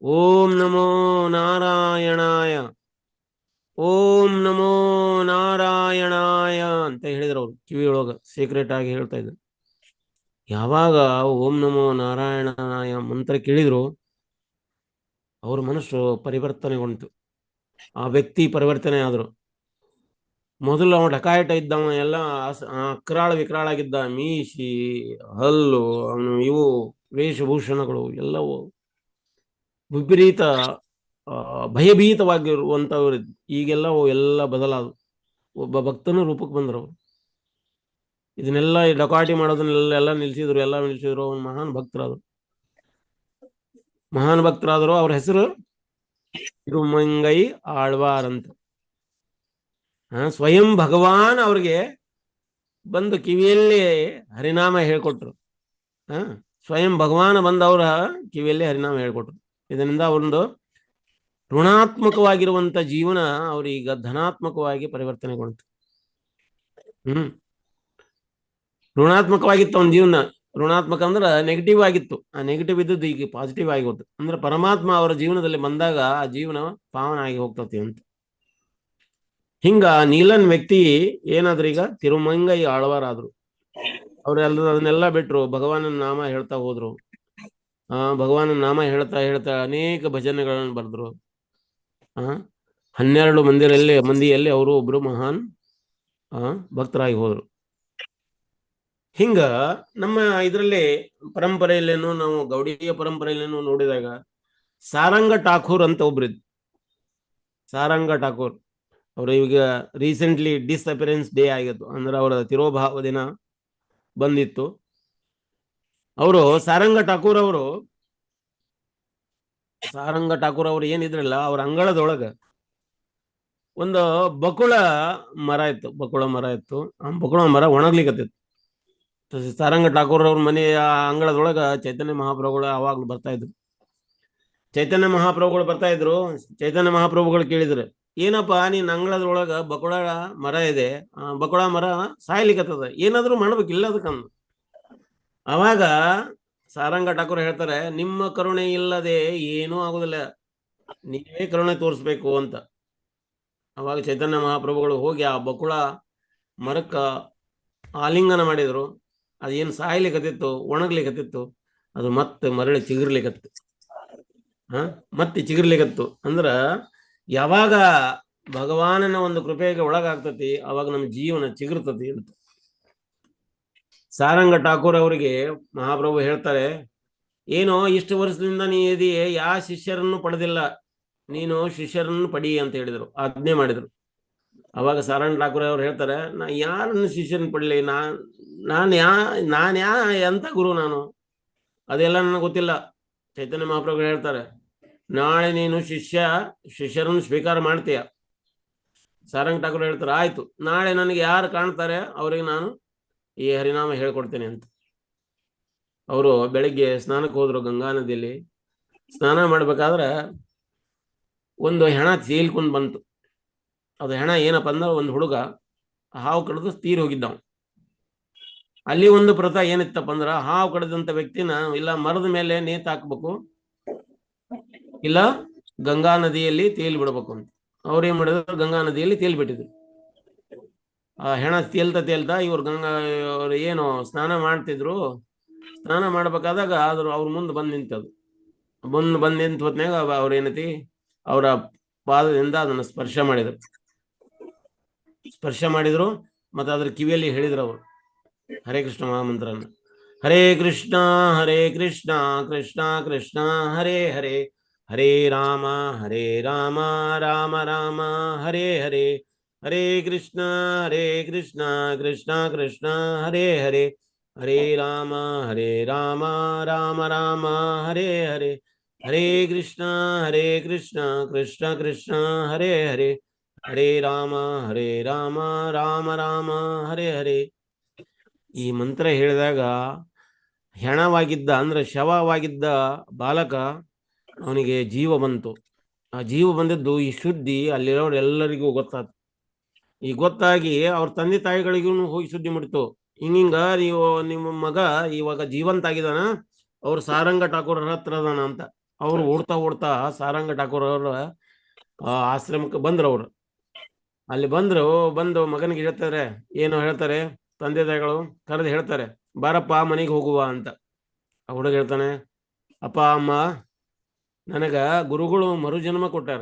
ಓಂ ನಮೋ ನಾರಾಯಣಾಯ, ಓಂ ನಮೋ ನಾರಾಯಣಾಯ ಅಂತ ಹೇಳಿದ್ರು. ಅವ್ರು ಕಿವಿಯೊಳಗ ಸೀಕ್ರೆಟ್ ಆಗಿ ಹೇಳ್ತಾ ಇದ್ರು. ಯಾವಾಗ ಓಂ ನಮೋ ನಾರಾಯಣಾಯ ಮಂತ್ರ ಕೇಳಿದ್ರು, ಅವ್ರ ಮನಸ್ಸು ಪರಿವರ್ತನೆಗೊಂಡು ಆ ವ್ಯಕ್ತಿ ಪರಿವರ್ತನೆ ಆದ್ರು. ಮೊದಲು ಅವ ಡಕಾಯಿಟ ಇದ್ದವ, ಎಲ್ಲ ಅಕ್ರಾಳ ವಿಕ್ರಾಳಾಗಿದ್ದ. ಮೀಸಿ, ಹಲ್ಲು, ಅವನು ಇವು ವೇಷಭೂಷಣಗಳು ಎಲ್ಲವೂ ವಿಪರೀತ ಭಯಭೀತವಾಗಿರುವಂತವ್ರು. ಈಗೆಲ್ಲ ಎಲ್ಲ ಬದಲಾದ ಒಬ್ಬ ಭಕ್ತನ ರೂಪಕ್ಕೆ ಬಂದ್ರು. ಇದನ್ನೆಲ್ಲ ಡಕಾಟಿ ಮಾಡೋದನ್ನೆಲ್ಲ ನಿಲ್ಸಿದ್ರು. ಅವ್ನು ಮಹಾನ್ ಭಕ್ತರಾದ್ರು. ಅವ್ರ ಹೆಸರು ತಿರುಮಂಗೈ ಆಳ್ವಾರ್ ಅಂತ. ಸ್ವಯಂ ಭಗವಾನ್ ಅವ್ರಿಗೆ ಬಂದು ಕಿವಿಯಲ್ಲಿ ಹರಿನಾಮ ಹೇಳ್ಕೊಟ್ರು. ಸ್ವಯಂ ಭಗವಾನ್ ಬಂದವ್ರ ಕಿವಿಯಲ್ಲಿ ಹರಿನಾಮ ಹೇಳ್ಕೊಟ್ರು. ಇದರಿಂದ ಒಂದು ಋಣಾತ್ಮಕವಾಗಿರುವಂತ ಜೀವನ ಅವ್ರೀಗ ಧನಾತ್ಮಕವಾಗಿ ಪರಿವರ್ತನೆಗೊಂಡು. ಋಣಾತ್ಮಕವಾಗಿತ್ತು ಅವನ ಜೀವನ. ಋಣಾತ್ಮಕ ಅಂದ್ರೆ ನೆಗೆಟಿವ್ ಆಗಿತ್ತು. ಆ ನೆಗೆಟಿವ್ ಇದ್ದದ್ದು ಈಗ ಪಾಸಿಟಿವ್ ಆಗಿ ಹೋಗ್ತದೆ. ಅಂದ್ರೆ ಪರಮಾತ್ಮ ಅವರ ಜೀವನದಲ್ಲಿ ಬಂದಾಗ ಆ ಜೀವನ ಪಾವನ ಆಗಿ ಹೋಗ್ತತಿ ಅಂತ. ಹಿಂಗ ನೀಲನ್ ವ್ಯಕ್ತಿ ಏನಾದ್ರು ಈಗ ತಿರುಮಂಗೈ ಆಳ್ವಾರಾದ್ರು. ಅವ್ರೆಲ್ಲ ಅದನ್ನೆಲ್ಲ ಬಿಟ್ರು, ಭಗವಾನನ ನಾಮ ಹೇಳ್ತಾ ಹೋದ್ರು. ಭಗವಾನನ ನಾಮ ಹೇಳ್ತಾ ಅನೇಕ ಭಜನೆಗಳನ್ನು ಬರೆದ್ರು. 12 ಮಂದಿಯಲ್ಲಿ ಅವರು ಒಬ್ರು ಮಹಾನ್ ಭಕ್ತರಾಗಿ ಹೋದ್ರು. ಹಿಂಗ ನಮ್ಮ ಇದರಲ್ಲಿ ಪರಂಪರೆಯಲ್ಲೇನು, ನಾವು ಗೌಡಿಯ ಪರಂಪರೆಯಲ್ಲೇನು ನೋಡಿದಾಗ ಸಾರಂಗ ಠಾಕೂರ್ ಅಂತ ಒಬ್ರಿದ್. ಸಾರಂಗ ಠಾಕೂರ್ ಅವರು ಈಗ ರೀಸೆಂಟ್ಲಿ ಡಿಸ್ಅಪಿಯರೆನ್ಸ್ ಡೇ ಆಗಿತ್ತು, ಅಂದ್ರೆ ಅವರ ತಿರೋಭಾವ ದಿನ ಬಂದಿತ್ತು. ಅವರು ಸಾರಂಗ ಠಾಕೂರ್ ಅವರು ಏನಿದ್ರಲ್ಲ, ಅವ್ರ ಅಂಗಳದೊಳಗ ಒಂದು ಬಕುಳ ಮರ ಇತ್ತು. ಆ ಬಕುಳ ಮರ ಒಣಗ್ಲಿಕ್ಕತ್ತಿತ್ತು. ಸಾರಂಗ ಠಾಕೂರ್ ಅವ್ರ ಮನೆಯ ಅಂಗಳದೊಳಗ ಚೈತನ್ಯ ಮಹಾಪ್ರಭುಗಳು ಅವಾಗ್ಲು ಬರ್ತಾ ಇದ್ರು. ಚೈತನ್ಯ ಮಹಾಪ್ರಭುಗಳು ಕೇಳಿದ್ರು, ಏನಪ್ಪಾ ನೀನ್ ಅಂಗಳದೊಳಗ ಬಕುಳ ಮರ ಇದೆ, ಬಕುಳ ಮರ ಸಾಯ್ಲಿಕ್ಕತ್ತದ, ಏನಾದ್ರು ಮಾಡ್ಬೇಕಿಲ್ಲ ಅದಕ್ಕಂದು. ಅವಾಗ ಸಾರಂಗ ಠಾಕೂರ್ ಹೇಳ್ತಾರೆ, ನಿಮ್ಮ ಕರುಣೆ ಇಲ್ಲದೆ ಏನೂ ಆಗುದಿಲ್ಲ, ನೀವೇ ಕರುಣೆ ತೋರಿಸ್ಬೇಕು ಅಂತ. ಅವಾಗ ಚೈತನ್ಯ ಮಹಾಪ್ರಭುಗಳು ಹೋಗಿ ಆ ಬಕುಳ ಮರಕ್ಕ ಆಲಿಂಗನ ಮಾಡಿದ್ರು. ಅದೇನು ಸಾಯ್ಲಿಕ್ಕತ್ತಿತ್ತು, ಒಣಗ್ಲಿಕ್ಕತ್ತಿತ್ತು, ಅದು ಮತ್ತೆ ಮರಳಿ ಚಿಗುರ್ಲಿಕ್ಕತ್ತು. ಅಂದ್ರ ಯಾವಾಗ ಭಗವಾನನ ಒಂದು ಕೃಪೆಗೆ ಒಳಗಾಗ್ತತಿ, ಅವಾಗ ನಮ್ಮ ಜೀವನ ಚಿಗುರ್ತತಿ ಅಂತ. ಸಾರಂಗ ಠಾಕೂರ್ ಅವರಿಗೆ ಮಹಾಪ್ರಭು ಹೇಳ್ತಾರೆ, ಏನೋ ಇಷ್ಟು ವರ್ಷದಿಂದ ನೀ ಇದೆಯೇ, ಯಾವ ಶಿಷ್ಯರನ್ನು ಪಡೆದಿಲ್ಲ, ನೀನು ಶಿಷ್ಯರನ್ನು ಪಡಿ ಅಂತ ಹೇಳಿದ್ರು, ಆಜ್ಞೆ ಮಾಡಿದ್ರು. ಅವಾಗ ಸಾರಂಗ ಠಾಕೂರ್ ಅವ್ರು ಹೇಳ್ತಾರೆ, ನಾ ಯಾರನ್ನು ಶಿಷ್ಯರನ್ನು ಪಡಲಿ, ನಾನು ಎಂತ ಗುರು, ನಾನು ಅದೆಲ್ಲ ನನಗೆ ಗೊತ್ತಿಲ್ಲ. ಚೈತನ್ಯ ಮಹಾಪ್ರಭು ಹೇಳ್ತಾರೆ, ನಾಳೆ ನೀನು ಶಿಷ್ಯರನ್ನು ಸ್ವೀಕಾರ ಮಾಡ್ತೀಯ. ಸಾರಂಗ ಠಾಕೂರ್ ಹೇಳ್ತಾರೆ, ಆಯ್ತು, ನಾಳೆ ನನಗೆ ಯಾರು ಕಾಣ್ತಾರೆ ಅವರಿಗೆ ನಾನು ಈ ಹರಿನಾಮ ಹೇಳ್ಕೊಡ್ತೇನೆ ಅಂತ. ಅವರು ಬೆಳಿಗ್ಗೆ ಸ್ನಾನಕ್ಕೆ ಹೋದ್ರು. ಗಂಗಾ ನದಿಯಲ್ಲಿ ಸ್ನಾನ ಮಾಡ್ಬೇಕಾದ್ರೆ ಒಂದು ಹೆಣ ತೇಲ್ಕೊಂಡು ಬಂತು. ಅದು ಹೆಣ ಏನಪ್ಪ ಅಂದ್ರೆ, ಒಂದು ಹುಡುಗ ಹಾವು ಕಡಿದು ತೀರಿ ಹೋಗಿದ್ದವ. ಅಲ್ಲಿ ಒಂದು ಪ್ರಥ ಏನಿತ್ತಪ್ಪ ಅಂದ್ರ, ಹಾವು ಕಡಿದಂತ ವ್ಯಕ್ತಿನ ಇಲ್ಲ ಮರದ ಮೇಲೆ ನೇತು ಹಾಕ್ಬೇಕು, ಇಲ್ಲ ಗಂಗಾ ನದಿಯಲ್ಲಿ ತೇಲಿ ಬಿಡ್ಬೇಕು ಅಂತ. ಅವ್ರೇನ್ ಮಾಡಿದ್ರು, ಗಂಗಾ ನದಿಯಲ್ಲಿ ತೇಲಿ ಬಿಟ್ಟಿದ್ರು. ಆ ಹೆಣ ತೇಲ್ತಾ ಇವ್ರು ಅವ್ರು ಏನು ಸ್ನಾನ ಮಾಡ್ತಿದ್ರು. ಸ್ನಾನ ಮಾಡ್ಬೇಕಾದಾಗ ಅವ್ರ ಮುಂದೆ ಬಂದು ನಿಂತದು. ಬಂದ್ ನಿಂತ ಹೊತ್ನ್ಯಾಗ ಅವ್ರ ಏನೈತಿ ಅವರ ಪಾದದಿಂದ ಅದನ್ನ ಸ್ಪರ್ಶ ಮಾಡಿದ್ರು ಮತ್ತೆ ಅದ್ರ ಕಿವಿಯಲ್ಲಿ ಹೇಳಿದ್ರು ಅವರು ಹರೇ ಕೃಷ್ಣ ಮಹಾಮಂತ್ರನ. ಹರೇ ಕೃಷ್ಣ ಕೃಷ್ಣ ಕೃಷ್ಣ ಹರೇ ಹರೇ, ಹರೇ ರಾಮ ರಾಮ ರಾಮ ಹರೇ ಹರೇ, ಹರೇ ಕೃಷ್ಣ ಕೃಷ್ಣ ಕೃಷ್ಣ ಹರೇ ಹರೇ, ಹರೇ ರಾಮ ರಾಮ ರಾಮ ಹರೇ ಹರೇ, ಹರೇ ಕೃಷ್ಣ ಕೃಷ್ಣ ಕೃಷ್ಣ ಹರೇ ಹರೇ, ಹರೇ ರಾಮ ರಾಮ ರಾಮ ಹರೇ ಹರೇ. ಈ ಮಂತ್ರ ಹೇಳಿದಾಗ ಹೆಣವಾಗಿದ್ದ ಅಂದ್ರೆ ಶವವಾಗಿದ್ದ ಬಾಲಕ ಅವನಿಗೆ ಜೀವ ಬಂತು. ಆ ಜೀವ ಬಂದದ್ದು ಈ ಸುದ್ದಿ ಅಲ್ಲಿರೋರು ಎಲ್ಲರಿಗೂ ಗೊತ್ತಾಯ್ತು. ಈ ಗೊತ್ತಾಗಿ ಅವ್ರ ತಂದೆ ತಾಯಿಗಳಿಗೂ ಹೋಗಿ ಸುದ್ದಿ ಮುಡಿತು. ಹಿಂಗ ನೀವು ನಿಮ್ಮ ಮಗ ಇವಾಗ ಜೀವಂತ ಆಗಿದಾನ, ಅವ್ರು ಸಾರಂಗ ಠಾಕೂರ್ ಹತ್ರ ಅದಾನ ಅಂತ. ಅವ್ರು ಓಡ್ತಾ ಸಾರಂಗ ಠಾಕೂರ್ ಅವರ ಆಶ್ರಮಕ್ಕೆ ಬಂದ್ರು. ಅವ್ರು ಅಲ್ಲಿ ಬಂದು ಮಗನಿಗೆ ಹೇಳ್ತಾರೆ, ಏನು ಹೇಳ್ತಾರೆ ತಂದೆ ತಾಯಿಗಳು ಕರೆದು ಹೇಳ್ತಾರೆ, ಬಾರಪ್ಪ ಮನೆಗೆ ಹೋಗುವ ಅಂತ. ಆ ಹುಡುಗ ಹೇಳ್ತಾನೆ, ಅಪ್ಪ ಅಮ್ಮ ನನಗ ಗುರುಗಳು ಮರುಜನ್ಮ ಕೊಟ್ಟಾರ,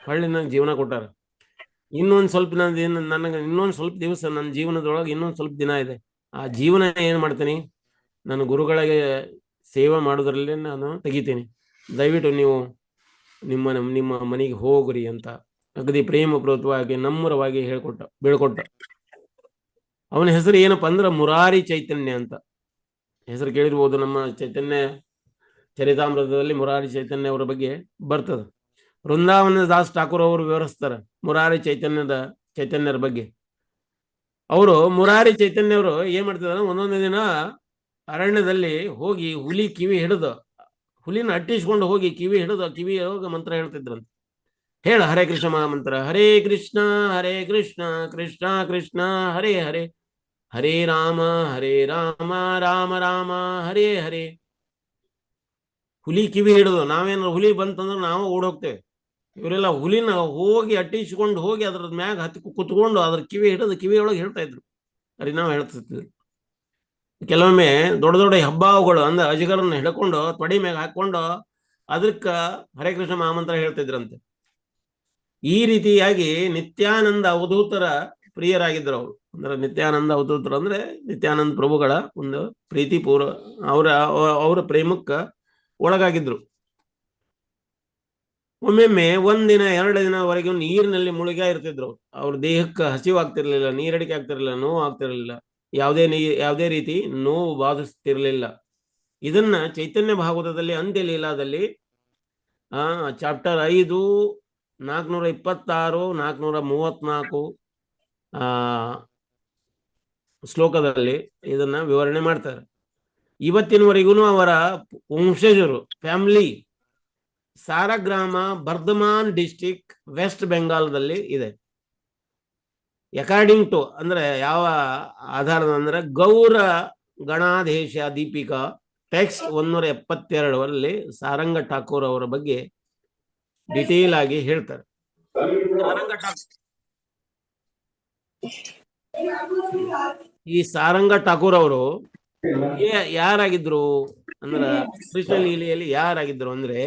ಹೊಳ್ಳಿ ನಂಗೆ ಜೀವನ ಕೊಟ್ಟಾರ. ಇನ್ನೊಂದು ಸ್ವಲ್ಪ ನನಗೆ ಇನ್ನೊಂದು ಸ್ವಲ್ಪ ದಿವಸ ನನ್ನ ಜೀವನದೊಳಗೆ ಇನ್ನೊಂದು ಸ್ವಲ್ಪ ದಿನ ಇದೆ. ಆ ಜೀವನ ಏನ್ ಮಾಡ್ತೀನಿ, ನಾನು ಗುರುಗಳಿಗೆ ಸೇವೆ ಮಾಡೋದ್ರಲ್ಲಿ ನಾನು ತೆಗಿತೀನಿ. ದಯವಿಟ್ಟು ನೀವು ನಿಮ್ಮ ಮನೆಗೆ ಹೋಗ್ರಿ ಅಂತ ಅಗದಿ ಪ್ರೇಮಪೂರ್ವಕವಾಗಿ ನಮ್ರವಾಗಿ ಬೀಳ್ಕೊಟ್ಟ. ಅವನ ಹೆಸರು ಏನಪ್ಪ ಅಂದ್ರೆ ಮುರಾರಿ ಚೈತನ್ಯ ಅಂತ ಹೆಸರು ಕೇಳಿರ್ಬೋದು. ನಮ್ಮ ಚೈತನ್ಯ ಚರಿತಾಮೃತದಲ್ಲಿ ಮುರಾರಿ ಚೈತನ್ಯ ಅವರ ಬಗ್ಗೆ ಬರ್ತದೆ. ವೃಂದಾವನ ದಾಸ್ ಠಾಕೂರ್ ಅವರು ವಿವರಿಸ್ತಾರೆ ಮುರಾರಿ ಚೈತನ್ಯರ ಬಗ್ಗೆ. ಅವರು ಮುರಾರಿ ಚೈತನ್ಯವರು ಏನ್ ಮಾಡ್ತಿದಾರೆ, ಒಂದೊಂದು ದಿನ ಅರಣ್ಯದಲ್ಲಿ ಹೋಗಿ ಹುಲಿನ ಅಟ್ಟಿಸ್ಕೊಂಡು ಹೋಗಿ ಕಿವಿ ಹಿಡಿದು ಮಂತ್ರ ಹೇಳ್ತಿದ್ರಂತೆ. ಹೇಳ ಹರೇ ಕೃಷ್ಣ ಮಹಾಮಂತ್ರ, ಹರೇ ಕೃಷ್ಣ ಕೃಷ್ಣ ಕೃಷ್ಣ ಹರೇ ಹರೇ, ಹರೇ ರಾಮ ರಾಮ ರಾಮ ಹರೇ ಹರೇ. ಹುಲಿ ಕಿವಿ ಹಿಡಿದು, ನಾವೇನಾದ್ರು ಹುಲಿ ಬಂತಂದ್ರೆ ನಾವು ಓಡೋಗ್ತೇವೆ. ಇವರೆಲ್ಲ ಹುಲಿನ ಹೋಗಿ ಅಟ್ಟಿಸಿಕೊಂಡು ಹೋಗಿ ಅದ್ರ ಮ್ಯಾಗ ಹತ್ತಿ ಕುತ್ಕೊಂಡು ಅದ್ರ ಕಿವಿ ಹಿಡಿದು ಕಿವಿಯೊಳಗೆ ಹೇಳ್ತಾ ಇದ್ರು. ಅರಿ ನಾವು ಹೇಳ್ತಿದ್ವಿ. ಕೆಲವೊಮ್ಮೆ ದೊಡ್ಡ ಹೆಬ್ಬಾವುಗಳು ಅಂದ್ರೆ ಅಜಗರನ್ನ ಹಿಡ್ಕೊಂಡು ತೊಡಿ ಮ್ಯಾಗ ಹಾಕೊಂಡು ಅದಕ್ಕ ಹರೇ ಕೃಷ್ಣ ಮಹಾಮಂತ್ರ ಹೇಳ್ತಿದ್ರಂತೆ. ಈ ರೀತಿಯಾಗಿ ನಿತ್ಯಾನಂದ ಅವಧೂತರ ಪ್ರಿಯರಾಗಿದ್ರು ಅವರು. ಅಂದ್ರೆ ನಿತ್ಯಾನಂದ ಅವಧೂತರು ಅಂದ್ರೆ ನಿತ್ಯಾನಂದ ಪ್ರಭುಗಳ ಒಂದು ಪ್ರೀತಿಪೂರ್ವ ಅವರ ಪ್ರೇಮಕ್ಕ ಒಳಗಾಗಿದ್ರು. ಒಮ್ಮೊಮ್ಮೆ ಒಂದಿನ 2 ದಿನವರೆಗೂ ನೀರಿನಲ್ಲಿ ಮುಳುಗ ಇರ್ತಿದ್ರು. ಅವ್ರ ದೇಹಕ್ಕೆ ಹಸಿವಾಗ್ತಿರ್ಲಿಲ್ಲ, ನೀರಡಿಕೆ ಆಗ್ತಿರ್ಲಿಲ್ಲ, ನೋವು ಆಗ್ತಿರ್ಲಿಲ್ಲ, ಯಾವುದೇ ರೀತಿ ನೋವು ಬಾಧಿಸ್ತಿರ್ಲಿಲ್ಲ. ಇದನ್ನ ಚೈತನ್ಯ ಭಾಗವತದಲ್ಲಿ ಅಂತ್ಯ ಲೀಲಾದಲ್ಲಿ ಚಾಪ್ಟರ್ 5 426 434 ಶ್ಲೋಕದಲ್ಲಿ ಇದನ್ನ ವಿವರಣೆ ಮಾಡ್ತಾರೆ. ಇವತ್ತಿನವರೆಗೂ ಅವರ ವಂಶಜರು ಫ್ಯಾಮಿಲಿ ಸಾರಗ್ರಾಮ ಬರ್ಧಮಾನ್ ಡಿಸ್ಟ್ರಿಕ್ಟ್ ವೆಸ್ಟ್ ಬೆಂಗಾಲ್ದಲ್ಲಿ ಇದೆ. ಅಕಾರ್ಡಿಂಗ್ ಟು ಅಂದ್ರೆ ಯಾವ ಆಧಾರದ ಅಂದ್ರೆ ಗೌರ ಗಣಾಧೇಶ ದೀಪಿಕಾ ಟೆಕ್ಸ್ಟ್ 172 ಸಾರಂಗ ಠಾಕೂರ್ ಅವರ ಬಗ್ಗೆ ಡಿಟೇಲ್ ಆಗಿ ಹೇಳ್ತಾರೆ. ಈ ಸಾರಂಗ ಠಾಕೂರ್ ಅವರು ಯಾರಾಗಿದ್ರು ಅಂದ್ರ ಕೃಷ್ಣ ಲೀಲೆಯಲ್ಲಿ ಯಾರಾಗಿದ್ರು ಅಂದ್ರೆ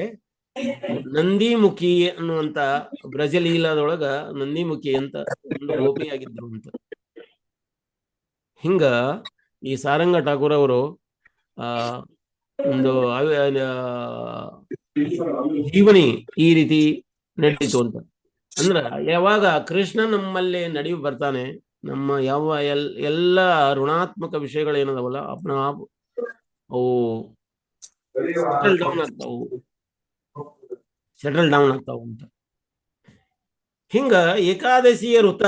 ನಂದಿಮುಖಿ ಅನ್ನುವಂತ ಬ್ರಜಲೀಲಾದೊಳಗ ನಂದಿಮುಖಿ ಅಂತ ಒಂದು ಗೋಪಿಯಾಗಿದ್ರು ಅಂತ. ಹಿಂಗ ಈ ಸಾರಂಗ ಠಾಕೂರ್ ಅವರು ಒಂದು ಜೀವನಿ ಈ ರೀತಿ ನಡೀತು ಅಂತ. ಅಂದ್ರ ಯಾವಾಗ ಕೃಷ್ಣ ನಮ್ಮಲ್ಲಿ ನಡೆಯು ಬರ್ತಾನೆ, ನಮ್ಮ ಯಾವ ಎಲ್ಲ ಋಣಾತ್ಮಕ ವಿಷಯಗಳೇನದವಲ್ಲ ಅವು ಸೆಟಲ್ ಡೌನ್ ಆಗ್ತಾವು ಅಂತ. ಹಿಂಗ ಏಕಾದಶಿಯ ವೃತ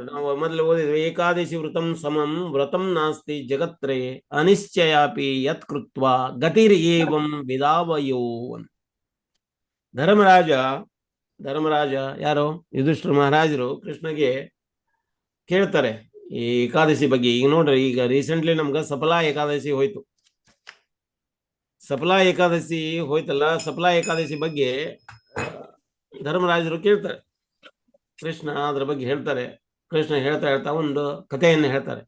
ನಾವು ಮೊದಲು ಓದಿದ್ವಿ. ಏಕಾದಶಿ ವೃತಂ ಸಮಂ ವ್ರತಂ ನಾಸ್ತಿ ಜಗತ್ರಯೇ ಅನಿಶ್ಚಯಾಪಿ ಯತ್ ಕೃತ್ವ ಗತಿರ್ ಏವಂ ವಿದಾವಯೋ. ಧರ್ಮರಾಜ ಯಾರು ಯುಧಿಷ್ಠಿರ ಮಹಾರಾಜರು ಕೃಷ್ಣಗೆ ಕೇಳ್ತಾರೆ ಈ ಏಕಾದಶಿ ಬಗ್ಗೆ. ಈಗ ನೋಡ್ರಿ, ಈಗ ರೀಸೆಂಟ್ಲಿ ನಮ್ಗ ಸಫಲಾ ಏಕಾದಶಿ ಹೋಯ್ತು. ಸಫಲಾ ಏಕಾದಶಿ ಬಗ್ಗೆ ಧರ್ಮರಾಜರು ಕೇಳ್ತಾರೆ. ಕೃಷ್ಣ ಅದ್ರ ಬಗ್ಗೆ ಹೇಳ್ತಾರೆ. ಕೃಷ್ಣ ಹೇಳ್ತಾ ಒಂದು ಕಥೆಯನ್ನು ಹೇಳ್ತಾರೆ.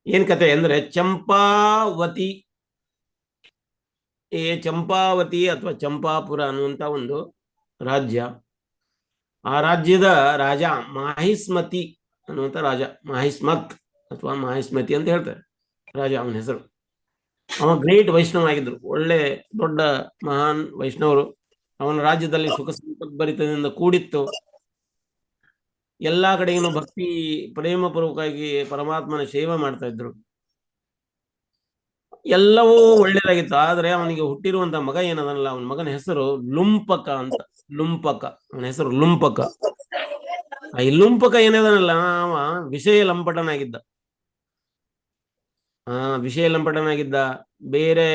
ಏನ್ ಕಥೆ ಅಂದ್ರೆ, ಚಂಪಾವತಿ ಈ ಚಂಪಾವತಿ ಅಥವಾ ಚಂಪಾಪುರ ಅನ್ನುವಂಥ ಒಂದು ರಾಜ್ಯ. ಆ ರಾಜ್ಯದ ರಾಜ ಮಾಹಿಸ್ಮತಿ ಅನ್ನುವಂಥ ರಾಜ, ಮಾಹಿಸ್ಮತ್ ಅಥವಾ ಮಾಹಿಸ್ಮತಿ ಅಂತ ಹೇಳ್ತಾರೆ ರಾಜ, ಅವನ ಹೆಸರು. ಅವ ಗ್ರೇಟ್ ವೈಷ್ಣವ ಆಗಿದ್ರು, ಒಳ್ಳೆ ದೊಡ್ಡ ಮಹಾನ್ ವೈಷ್ಣವರು. ಅವನ ರಾಜ್ಯದಲ್ಲಿ ಸುಖ ಸಂಪದ್ಭರಿತದಿಂದ ಕೂಡಿತ್ತು. ಎಲ್ಲಾ ಕಡೆಗೂ ಭಕ್ತಿ ಪ್ರೇಮ ಪೂರ್ವಕವಾಗಿ ಪರಮಾತ್ಮನ ಸೇವೆ ಮಾಡ್ತಾ ಇದ್ರು. ಎಲ್ಲವೂ ಒಳ್ಳೇದಾಗಿತ್ತು. ಆದ್ರೆ ಅವನಿಗೆ ಹುಟ್ಟಿರುವಂತ ಮಗ ಏನದಲ್ಲ, ಅವನ ಮಗನ ಹೆಸರು ಲುಂಪಕ ಅಂತ. ಲುಂಪಕ, ಅವನ ಹೆಸರು ಲುಂಪಕ. ಈ ಲುಂಪಕ ಏನದನಲ್ಲ, ಅವ ವಿಷಯ ಲಂಪಟನಾಗಿದ್ದ. ವಿಷಯ ಲಂಪಟನಾಗಿದ್ದ. ಬೇರೆ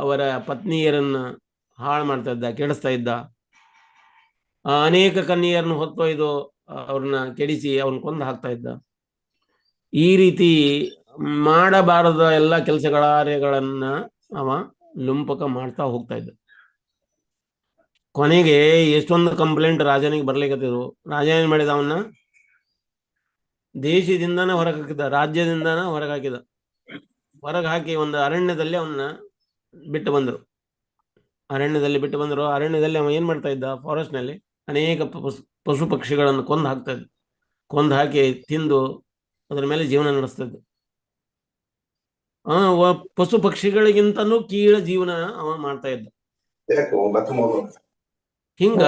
ಅವರ ಪತ್ನಿಯರನ್ನ ಹಾಳು ಮಾಡ್ತಾ ಇದ್ದ, ಕೆಡಿಸ್ತಾ ಇದ್ದ. ಅನೇಕ ಕನ್ಯೆಯರನ್ನು ಹೊತ್ತೊಯ್ದು ಅವ್ರನ್ನ ಕೆಡಿಸಿ ಅವ್ರನ್ನ ಕೊಂದು ಹಾಕ್ತಾ ಇದ್ದ. ಈ ರೀತಿ ಮಾಡಬಾರದ ಎಲ್ಲ ಕೆಲಸಗಳನ್ನ ಅವ ಲುಂಪಕ ಮಾಡ್ತಾ ಹೋಗ್ತಾ ಇದ್ದ. ಕೊನೆಗೆ ಎಷ್ಟೊಂದು ಕಂಪ್ಲೇಂಟ್ ರಾಜನಿಗೆ ಬರ್ಲಿಕ್ಕತ್ತಿದ್ರು. ರಾಜ ಏನ್ ಮಾಡಿದ, ಅವನ್ನ ದೇಶದಿಂದಾನ ಹೊರಗೆ ಹಾಕಿದ, ರಾಜ್ಯದಿಂದಾನ ಹೊರಗೆ ಹಾಕಿದ. ಹೊರಗೆ ಹಾಕಿ ಒಂದು ಅರಣ್ಯದಲ್ಲಿ ಅವನ್ನ ಬಿಟ್ಟು ಬಂದರು. ಅರಣ್ಯದಲ್ಲಿ ಅವ ಏನ್ ಮಾಡ್ತಾ ಇದ್ದ, ಫಾರೆಸ್ಟ್ ನಲ್ಲಿ ಅನೇಕ ಪಶು ಪಕ್ಷಿಗಳನ್ನು ಕೊಂದು ಹಾಕ್ತಾ ಇದ್ದ. ಕೊಂದು ಹಾಕಿ ತಿಂದು ಅದರ ಮೇಲೆ ಜೀವನ ನಡೆಸ್ತಾ ಇದ್ದ. ಪಶು ಪಕ್ಷಿಗಳಿಗಿಂತನೂ ಕೀಳ ಜೀವನ ಅವ ಮಾಡ್ತಾ ಇದ್ದ. ಹಿಂಗ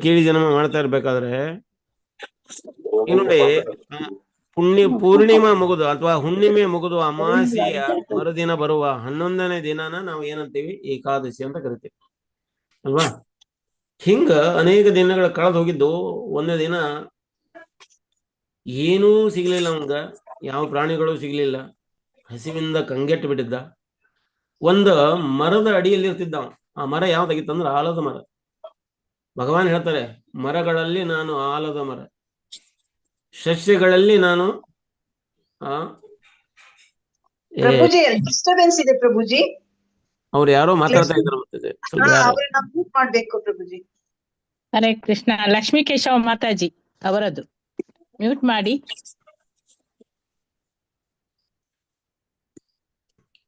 ಕೀಳಿ ಜನ್ಮ ಮಾಡ್ತಾ ಇರ್ಬೇಕಾದ್ರೆ ನೋಡಿ, ಪೂರ್ಣಿಮಾ ಮುಗಿದು ಅಥವಾ ಹುಣ್ಣಿಮೆ ಮುಗಿದು ಅಮಾವಾಸ್ಯೆಯ ಮರುದಿನ ಬರುವ 11ನೇ ದಿನಾನ ನಾವು ಏನಂತೀವಿ, ಏಕಾದಶಿ ಅಂತ ಕರಿತೀವಿ ಅಲ್ವಾ. ಹಿಂಗ ಅನೇಕ ದಿನಗಳ ಕಳೆದು ಹೋಗಿದ್ದು. ಒಂದೇ ದಿನ ಏನೂ ಸಿಗ್ಲಿಲ್ಲ ಅವನ್ಗ, ಯಾವ ಪ್ರಾಣಿಗಳು ಸಿಗ್ಲಿಲ್ಲ. ಹಸಿವಿಂದ ಕಂಗೆಟ್ಟು ಬಿಟ್ಟಿದ್ದ. ಒಂದು ಮರದ ಅಡಿಯಲ್ಲಿ ಇರ್ತಿದ್ದ. ಆ ಮರ ಯಾವ್ದಾಗಿತ್ತಂದ್ರೆ ಆಲದ ಮರ. ಭಗವಾನ್ ಹೇಳ್ತಾರೆ, ಮರಗಳಲ್ಲಿ ನಾನು ಆಲದ ಮರ, ಸಸ್ಯಗಳಲ್ಲಿ ನಾನು ಪ್ರಭುಜಿ ಡಿಸ್ಟರ್ಬೆನ್ಸ್ ಇದೆ ಪ್ರಭುಜಿ. ಅವ್ರು ಯಾರೋ ಮಾತಾಡ್ತಾ ಇದ್ರು. ಮಾಡ್ಬೇಕು ಪ್ರಭುಜಿ. ಹರೇ ಕೃಷ್ಣ. ಲಕ್ಷ್ಮೀ ಕೇಶವ ಮಾತಾಜಿ ಅವರದ್ದು ಮ್ಯೂಟ್ ಮಾಡಿ.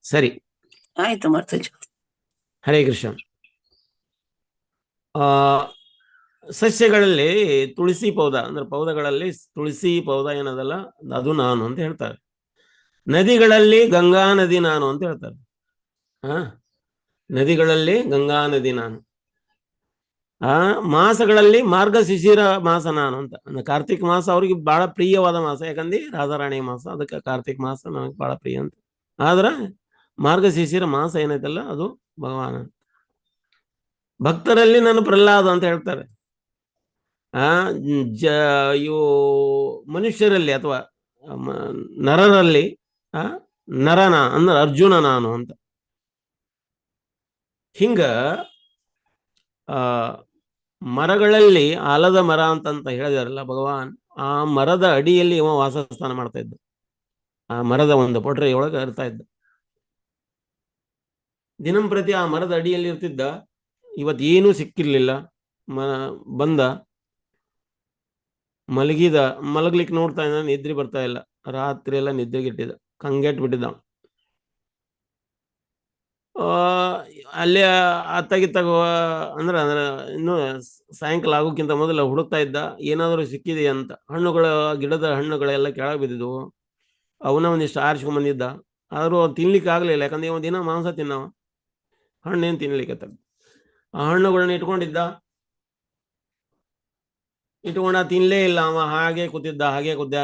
ಸರಿ, ಆಯ್ತು ಮಾತಾಜಿ. ಹರೇ ಕೃಷ್ಣ. ಸಸ್ಯಗಳಲ್ಲಿ ತುಳಸಿ ಪೌಧ ಅಂದ್ರೆ ಪೌಧಗಳಲ್ಲಿ ತುಳಸಿ ಪೌಧ ಏನದಲ್ಲ ಅದು ನಾನು ಅಂತ ಹೇಳ್ತಾರೆ. ನದಿಗಳಲ್ಲಿ ಗಂಗಾ ನದಿ ನಾನು ಅಂತ ಹೇಳ್ತಾರೆ. ನದಿಗಳಲ್ಲಿ ಗಂಗಾ ನದಿ ನಾನು. ಮಾಸಗಳಲ್ಲಿ ಮಾರ್ಗಶಿಶಿರ ಮಾಸ ನಾನು ಅಂತ. ಅಂದ್ರೆ ಕಾರ್ತಿಕ್ ಮಾಸ ಅವ್ರಿಗೆ ಬಹಳ ಪ್ರಿಯವಾದ ಮಾಸ, ಯಾಕಂದ್ರೆ ರಾಧಾರಾಣಿ ಮಾಸ, ಅದಕ್ಕೆ ಕಾರ್ತಿಕ್ ಮಾಸ ನನಗೆ ಬಹಳ ಪ್ರಿಯ ಅಂತ. ಆದ್ರೆ ಮಾರ್ಗಶಿಶಿರ ಮಾಸ ಏನೈತಲ್ಲ ಅದು ಭಗವಾನ. ಭಕ್ತರಲ್ಲಿ ನಾನು ಪ್ರಹ್ಲಾದ ಅಂತ ಹೇಳ್ತಾರೆ. ಇವು ಮನುಷ್ಯರಲ್ಲಿ ಅಥವಾ ನರರಲ್ಲಿ ನರನ ಅಂದ್ರೆ ಅರ್ಜುನ ನಾನು ಅಂತ. ಹಿಂಗ ಮರಗಳಲ್ಲಿ ಆಲದ ಮರ ಅಂತ ಹೇಳಿದಾರಲ್ಲ ಭಗವಾನ್, ಆ ಮರದ ಅಡಿಯಲ್ಲಿ ಇವ ವಾಸಸ್ಥಾನ ಮಾಡ್ತಾ ಇದ್ದ. ಆ ಮರದ ಒಂದು ಪೊಟ್ರೆಯೊಳಗೆ ಇರ್ತಾ ಇದ್ದ. ದಿನಂಪ್ರತಿ ಆ ಮರದ ಅಡಿಯಲ್ಲಿ ಇರ್ತಿದ್ದ. ಇವತ್ತು ಏನೂ ಸಿಕ್ಕಿರ್ಲಿಲ್ಲ. ಬಂದ ಮಲಗ್ಲಿಕ್ಕೆ ನೋಡ್ತಾ ಇದ್ದ, ನಿದ್ರೆ ಬರ್ತಾ ಇಲ್ಲ. ರಾತ್ರಿ ಎಲ್ಲ ನಿದ್ರೆಗಿಟ್ಟಿದ್ದ, ಕಂಗೆಟ್ ಬಿಟ್ಟಿದ್ದ. ಅಲ್ಲೇ ಅತ್ತಾಗಿತ್ತಾಗ ಅಂದ್ರೆ ಇನ್ನು ಸಾಯಂಕಾಲ ಆಗೋಕ್ಕಿಂತ ಮೊದಲು ಹುಡುಕ್ತಾ ಇದ್ದ, ಏನಾದರೂ ಸಿಕ್ಕಿದೆಯಾ ಅಂತ. ಗಿಡದ ಹಣ್ಣುಗಳೆಲ್ಲ ಕೆಳಗೆ ಬಿದ್ದಿದ್ವು. ಅವನ ಒಂದಿಷ್ಟು ಆರಿಸ್ಕೊಂಡ್ಬಂದಿದ್ದ. ಆದರೂ ತಿನ್ಲಿಕ್ಕೆ ಆಗ್ಲಿಲ್ಲ, ಯಾಕಂದ್ರೆ ಇವ ದಿನ ಮಾಂಸ ತಿನ್ನವ, ಹಣ್ಣೇನು ತಿನ್ಲಿಕ್ಕೆ. ಆ ಹಣ್ಣುಗಳನ್ನ ಇಟ್ಕೊಂಡ ತಿನ್ಲೇ ಇಲ್ಲ. ಅವ ಹಾಗೆ ಕೂತಿದ್ದ.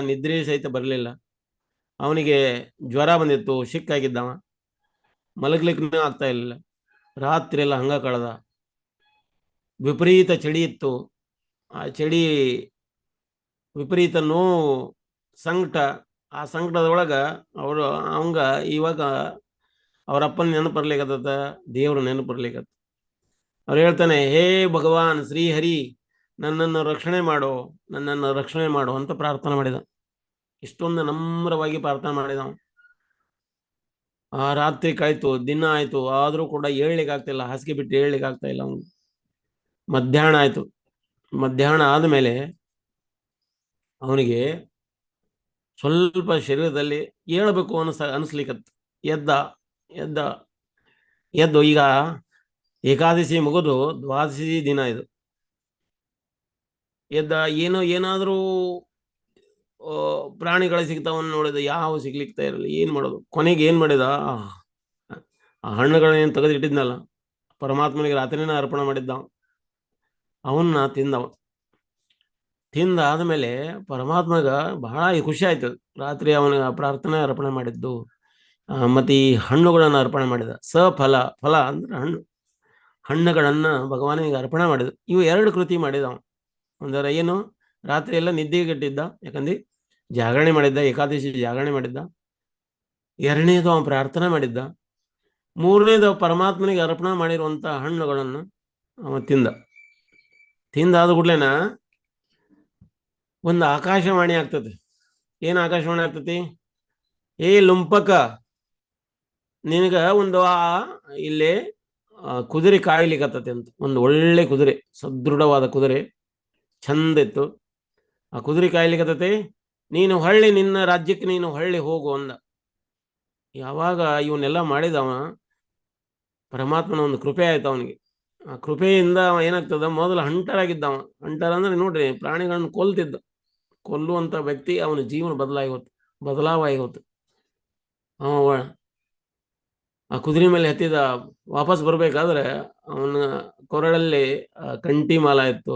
ನಿದ್ರೆ ಸಹಿತ ಬರಲಿಲ್ಲ. ಅವನಿಗೆ ಜ್ವರ ಬಂದಿತ್ತು, ಸಿಕ್ಕಾಗಿದ್ದವ, ಮಲಗ್ಲಿಕ್ಕೆ ಆಗ್ತಾ ಇರಲಿಲ್ಲ. ರಾತ್ರಿ ಎಲ್ಲ ಹಂಗ ಕಳೆದ. ವಿಪರೀತ ಚಳಿ ಇತ್ತು. ಆ ಚಳಿ, ವಿಪರೀತ ನೋವು, ಸಂಕಟ. ಆ ಸಂಕಟದೊಳಗ ಅವಂಗ ಇವಾಗ ಅವ್ರ ಅಪ್ಪನ ನೆನಪು ಬರ್ಲಿಕ್ಕತ್ತ, ದೇವ್ರ ನೆನಪು ಬರ್ಲಿಕ್ಕತ್ತ. ಅವ್ರು ಹೇಳ್ತಾನೆ, ಹೇ ಭಗವಾನ್ ಶ್ರೀಹರಿ, ನನ್ನನ್ನು ರಕ್ಷಣೆ ಮಾಡು ಅಂತ ಪ್ರಾರ್ಥನೆ ಮಾಡಿದ. ಇಷ್ಟೊಂದು ನಮ್ರವಾಗಿ ಪ್ರಾರ್ಥನೆ ಮಾಡಿದ. ಆ ರಾತ್ರಿ ಕಳಿತು, ದಿನ ಆಯ್ತು, ಆದ್ರೂ ಕೂಡ ಏಳ್ಲಿಕ್ಕೆ ಆಗ್ತಿಲ್ಲ. ಹಾಸಿಗೆ ಬಿಟ್ಟು ಏಳ್ಲಿಕ್ಕೆ ಆಗ್ತಾ ಇಲ್ಲ ಅವನು. ಮಧ್ಯಾಹ್ನ ಆಯ್ತು. ಮಧ್ಯಾಹ್ನ ಆದ್ಮೇಲೆ ಅವನಿಗೆ ಸ್ವಲ್ಪ ಶರೀರದಲ್ಲಿ ಏಳಬೇಕು ಅನಿಸ್ಲಿಕ್ಕತ್ತು. ಎದ್ದ ಎದ್ದ ಎದ್ದು ಈಗ ಏಕಾದಶಿ ಮುಗಿದು ದ್ವಾದಶಿ ದಿನ ಇದು. ಎದ್ದ ಏನಾದರೂ ಪ್ರಾಣಿಗಳು ಸಿಗ್ತಾವನ್ನ ನೋಡಿದ, ಯಾವ ಸಿಗ್ಲಿಕ್ತಾ ಇರಲಿಲ್ಲ. ಏನು ಮಾಡೋದು? ಕೊನೆಗೆ ಏನು ಮಾಡಿದ, ಆ ಹಣ್ಣುಗಳನ್ನೇನು ತೆಗೆದಿಟ್ಟಿದ್ನಲ್ಲ, ಪರಮಾತ್ಮನಿಗೆ ರಾತ್ರಿನ ಅರ್ಪಣೆ ಮಾಡಿದ್ದ, ಅವನ್ನ ತಿಂದಾದ ಮೇಲೆ ಪರಮಾತ್ಮಗ ಬಹಳ ಖುಷಿ ಆಯ್ತು. ರಾತ್ರಿ ಅವನಿಗೆ ಪ್ರಾರ್ಥನೆ ಅರ್ಪಣೆ ಮಾಡಿದ್ದು, ಮತ್ತು ಈ ಹಣ್ಣುಗಳನ್ನು ಅರ್ಪಣೆ ಮಾಡಿದ. ಫಲ ಅಂದ್ರೆ ಹಣ್ಣುಗಳನ್ನು ಭಗವಾನಿಗೆ ಅರ್ಪಣೆ ಮಾಡಿದ. ಇವು 2 ಕೃತಿ ಮಾಡಿದ. ಒಂದರ ಏನು, ರಾತ್ರಿ ಎಲ್ಲ ನಿದ್ದೆಗೆಟ್ಟಿದ್ದ, ಯಾಕಂದ್ರೆ ಜಾಗರಣೆ ಮಾಡಿದ್ದ, ಏಕಾದಶಿ ಜಾಗರಣೆ ಮಾಡಿದ್ದ. 2ನೇದು ಅವನು ಪ್ರಾರ್ಥನೆ ಮಾಡಿದ್ದ. 3ನೇದು ಪರಮಾತ್ಮನಿಗೆ ಅರ್ಪಣೆ ಮಾಡಿರುವಂಥ ಹಣ್ಣುಗಳನ್ನು ಅವ ತಿಂದಾದ ಕೂಡಲೇನ ಒಂದು ಆಕಾಶವಾಣಿ ಆಗ್ತದೆ. ಏನು ಆಕಾಶವಾಣಿ ಆಗ್ತತಿ? ಏ ಲುಂಪಕ, ನಿನಗ ಒಂದು ಇಲ್ಲೇ ಕುದುರೆ ಕಾಯ್ಲಿಕ್ಕತ್ತತಿ ಅಂತ. ಒಂದು ಒಳ್ಳೆ ಕುದುರೆ, ಸದೃಢವಾದ ಕುದುರೆ, ಚಂದ ಇತ್ತು. ಆ ಕುದುರೆ ಕಾಯ್ಲಿಕ್ಕತ್ತತಿ, ನೀನು ಹೊಳ್ಳಿ ನಿನ್ನ ರಾಜ್ಯಕ್ಕೆ ನೀನು ಹೊಳ್ಳಿ ಹೋಗು ಅಂದ. ಯಾವಾಗ ಇವನ್ನೆಲ್ಲ ಮಾಡಿದವ, ಪರಮಾತ್ಮನ ಒಂದು ಕೃಪೆ ಆಯ್ತು ಅವನಿಗೆ. ಆ ಕೃಪೆಯಿಂದ ಅವ ಏನಾಗ್ತದ, ಮೊದಲು ಹಂಟರ್ ಆಗಿದ್ದವ. ಹಂಟರ್ ಅಂದ್ರೆ ನೋಡ್ರಿ, ಪ್ರಾಣಿಗಳನ್ನು ಕೊಲ್ಲುವಂಥ ವ್ಯಕ್ತಿ, ಅವನ ಜೀವನ ಬದಲಾವಾಗಿ ಹೋತು. ಅವ ಆ ಕುದುರೆ ಮೇಲೆ ಹತ್ತಿದ ವಾಪಸ್ ಬರ್ಬೇಕಾದ್ರೆ ಅವನ ಕೊರಳಲ್ಲಿ ಕಂಠಿ ಮಾಲ ಇತ್ತು.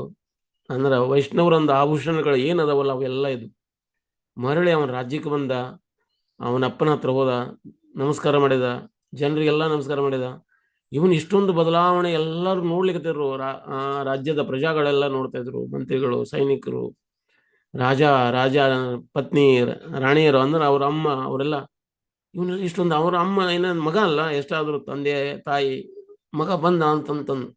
ಅಂದ್ರೆ ವೈಷ್ಣವರೊಂದು ಆಭೂಷಣಗಳು ಏನದವಲ್ಲ ಅವೆಲ್ಲ ಇದು. ಮರಳಿ ಅವನ ರಾಜ್ಯಕ್ಕೆ ಬಂದ. ಅವನ ಅಪ್ಪನ ಹತ್ರ ಹೋದ, ನಮಸ್ಕಾರ ಮಾಡಿದ, ಜನರಿಗೆಲ್ಲ ನಮಸ್ಕಾರ ಮಾಡಿದ. ಇವನು ಇಷ್ಟೊಂದು ಬದಲಾವಣೆ ಎಲ್ಲರೂ ನೋಡ್ಲಿಕ್ಕತ್ತಿದ್ರು. ರಾಜ್ಯದ ಪ್ರಜೆಗಳೆಲ್ಲ ನೋಡ್ತಾ ಇದ್ರು, ಮಂತ್ರಿಗಳು, ಸೈನಿಕರು, ರಾಜ ಪತ್ನಿ, ರಾಣಿಯರು, ಅಂದ್ರೆ ಅವ್ರ ಅಮ್ಮ, ಅವರೆಲ್ಲ. ಇವನಲ್ಲಿ ಇಷ್ಟೊಂದು, ಅವ್ರ ಅಮ್ಮ ಏನಾದ್ರು ಮಗ ಅಲ್ಲ, ಎಷ್ಟಾದ್ರು ತಂದೆ ತಾಯಿ, ಮಗ ಬಂದ ಅಂತಂತಂದು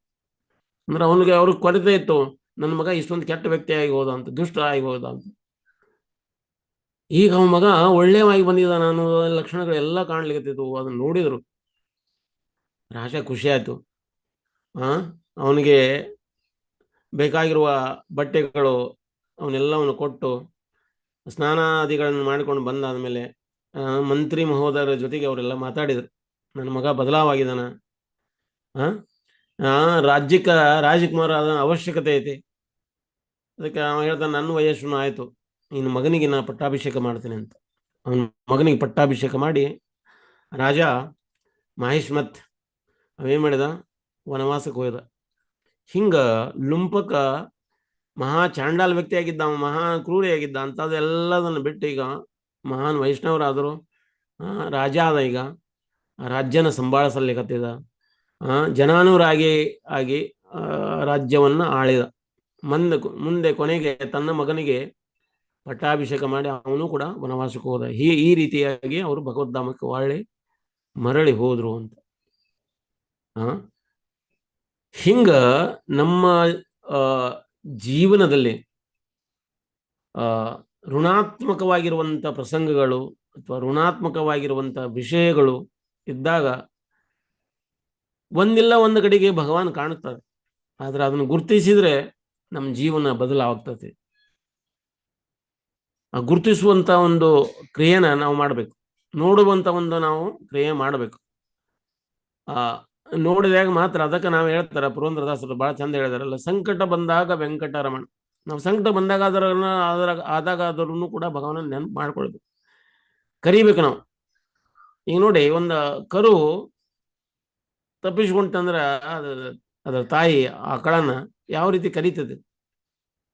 ಅಂದ್ರೆ ಅವ್ರಿಗೆ ಕೊರತೆ ಇತ್ತು. ನನ್ನ ಮಗ ಇಷ್ಟೊಂದು ಕೆಟ್ಟ ವ್ಯಕ್ತಿ ಆಗಿ ಹೋದ ಅಂತ, ದುಷ್ಟ ಆಗಿ ಹೋದ ಅಂತ. ಈಗ ಅವನ ಮಗ ಒಳ್ಳೆಯವಾಗಿ ಬಂದಿದ್ದಾನ ಅನ್ನೋ ಲಕ್ಷಣಗಳೆಲ್ಲ ಕಾಣ್ಲಿಕ್ಕತ್ತಿದ್ವು. ಅದನ್ನ ನೋಡಿದ್ರು. ರಾಜ ಖುಷಿ ಆಯ್ತು. ಅವನಿಗೆ ಬೇಕಾಗಿರುವ ಬಟ್ಟೆಗಳು ಅವನ್ನೆಲ್ಲವನ್ನು ಕೊಟ್ಟು ಸ್ನಾನಾದಿಗಳನ್ನು ಮಾಡಿಕೊಂಡು ಬಂದಾದ್ಮೇಲೆ ಮಂತ್ರಿ ಮಹೋದಯರ ಜೊತೆಗೆ ಅವರೆಲ್ಲ ಮಾತಾಡಿದ್ರು. ನನ್ನ ಮಗ ಬದಲಾವಾಗಿದ್ದಾನ, ರಾಜಕುಮಾರ ಆದ ಅವಶ್ಯಕತೆ ಐತಿ. ಅದಕ್ಕೆ ಅವನು ಹೇಳ್ತಾನೆ, ನನ್ನ ವಯಸ್ಸು ಆಯಿತು, ನಿನ್ನ ಮಗನಿಗೆ ನಾ ಪಟ್ಟಾಭಿಷೇಕ ಮಾಡ್ತೇನೆ ಅಂತ. ಅವನ ಮಗನಿಗೆ ಪಟ್ಟಾಭಿಷೇಕ ಮಾಡಿ ರಾಜ ಮಹೇಶ್ಮತ್ ಅವೇನು ಮಾಡಿದ, ವನವಾಸಕ್ಕೆ ಹೋದ. ಹಿಂಗ ಲುಂಪಕ ಮಹಾ ಚಾಂಡಾಲ ವ್ಯಕ್ತಿ ಆಗಿದ್ದ, ಮಹಾ ಕ್ರೂರಿಯಾಗಿದ್ದ. ಅಂಥದ್ದೆಲ್ಲದನ್ನು ಬಿಟ್ಟು ಈಗ ಮಹಾನ್ ವೈಷ್ಣವರಾದರು. ರಾಜ ಆದ. ಈಗ ರಾಜ್ಯನ ಸಂಭಾಳಿಸಲಿಕ್ಕತ್ತಿದ. ಜನಾನುರಾಗಿ ರಾಜ್ಯವನ್ನು ಆಳಿದ. ಮುಂದೆ ಕೊನೆಗೆ ತನ್ನ ಮಗನಿಗೆ ಪಟ್ಟಾಭಿಷೇಕ ಮಾಡಿ ಅವನು ಕೂಡ ವನವಾಸಕ್ಕೆ ಹೋದ. ಈ ರೀತಿಯಾಗಿ ಅವರು ಭಗವದ್ಧಾಮಕ್ಕೆ ಮರಳಿ ಹೋದ್ರು ಅಂತ. ಹಿಂಗ ನಮ್ಮ ಜೀವನದಲ್ಲಿ ಋಣಾತ್ಮಕವಾಗಿರುವಂಥ ಪ್ರಸಂಗಗಳು ಅಥವಾ ಋಣಾತ್ಮಕವಾಗಿರುವಂಥ ವಿಷಯಗಳು ಇದ್ದಾಗ ಒಂದಿಲ್ಲ ಒಂದು ಕಡೆಗೆ ಭಗವಾನ್ ಕಾಣುತ್ತಾರೆ. ಆದ್ರೆ ಅದನ್ನು ಗುರುತಿಸಿದ್ರೆ ನಮ್ಮ ಜೀವನ ಬದಲಾಗ್ತದೆ. ಆ ಗುರುತಿಸುವಂಥ ಒಂದು ಕ್ರಿಯೆನ ನಾವು ಮಾಡಬೇಕು. ನೋಡುವಂಥ ಒಂದು ನಾವು ಕ್ರಿಯೆ ಮಾಡಬೇಕು. ನೋಡಿದಾಗ ಮಾತ್ರ. ಅದಕ್ಕೆ ನಾವು ಹೇಳ್ತಾರೆ, ಪುರಂದರದಾಸರು ಬಹಳ ಚಂದ ಹೇಳಿದಾರಲ್ಲ, ಸಂಕಟ ಬಂದಾಗ ವೆಂಕಟರಮಣ. ನಾವು ಸಂಕಟ ಬಂದಾಗ ಆದಾಗಾದ್ರೂ ಕೂಡ ಭಗವಾನ ನೆನಪು ಮಾಡ್ಕೊಳ್ಬೇಕು, ಕರಿಬೇಕು ನಾವು. ಈಗ ನೋಡಿ, ಒಂದು ಕರು ತಪ್ಪಿಸ್ಕೊಂತಂದ್ರೆ ಅದರ ತಾಯಿ ಆಕಳನ್ನ ಯಾವ ರೀತಿ ಕರೀತದೆ?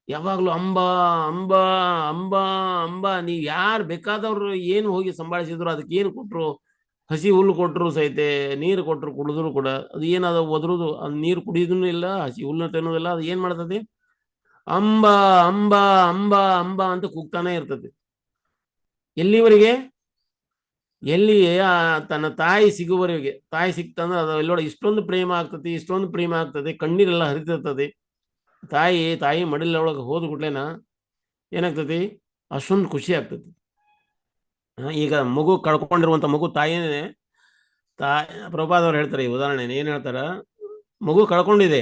ಯಾವಾಗಲೂ ಅಂಬಾ ಅಂಬಾ ಅಂಬಾ ಅಂಬಾ. ನೀವು ಯಾರು ಬೇಕಾದವ್ರು ಏನು ಹೋಗಿ ಸಂಭಾಳಿಸಿದ್ರು, ಅದಕ್ಕೆ ಏನು ಕೊಟ್ಟರು, ಹಸಿ ಹುಲ್ಲು ಕೊಟ್ಟರು ಸಹಿತ, ನೀರು ಕೊಟ್ಟರು ಕುಡಿದ್ರು ಕೂಡ ಅದು ಏನದ ಒದರುದು. ಅದು ನೀರು ಕುಡಿಯೋದೂ ಇಲ್ಲ, ಹಸಿ ಹುಲ್ಲು ತಿನ್ನೋದಿಲ್ಲ. ಅದು ಏನು ಮಾಡ್ತದೆ? ಅಂಬಾ ಅಂಬಾ ಅಂಬಾ ಅಂಬಾ ಅಂತ ಕೂಗ್ತಾನೆ ಇರ್ತದೆ. ಎಲ್ಲಿವರೆಗೆ? ಎಲ್ಲಿ ತನ್ನ ತಾಯಿ ಸಿಗುವವರೆಗೆ. ತಾಯಿ ಸಿಕ್ತಂದ್ರೆ ಅದು ಎಲ್ಲೋಡ ಇಷ್ಟೊಂದು ಪ್ರೇಮ ಆಗ್ತದೆ, ಇಷ್ಟೊಂದು ಪ್ರೇಮ ಆಗ್ತದೆ, ಕಣ್ಣೀರೆಲ್ಲ ಹರಿತಿರ್ತದೆ. ತಾಯಿ ಮಡಿಲೊಳಗೆ ಹೋದ ಕೂಡ್ಲೇನ ಏನಾಗ್ತದೆ? ಅಷ್ಟೊಂದು ಖುಷಿ ಆಗ್ತದೆ. ಈಗ ಮಗು ಕಳ್ಕೊಂಡಿರುವಂಥ ಮಗು ತಾಯಿನೇ ಪ್ರಭುಪಾದವ್ರು ಹೇಳ್ತಾರೆ ಈ ಉದಾಹರಣೆ. ಏನು ಹೇಳ್ತಾರ? ಮಗು ಕಳ್ಕೊಂಡಿದೆ,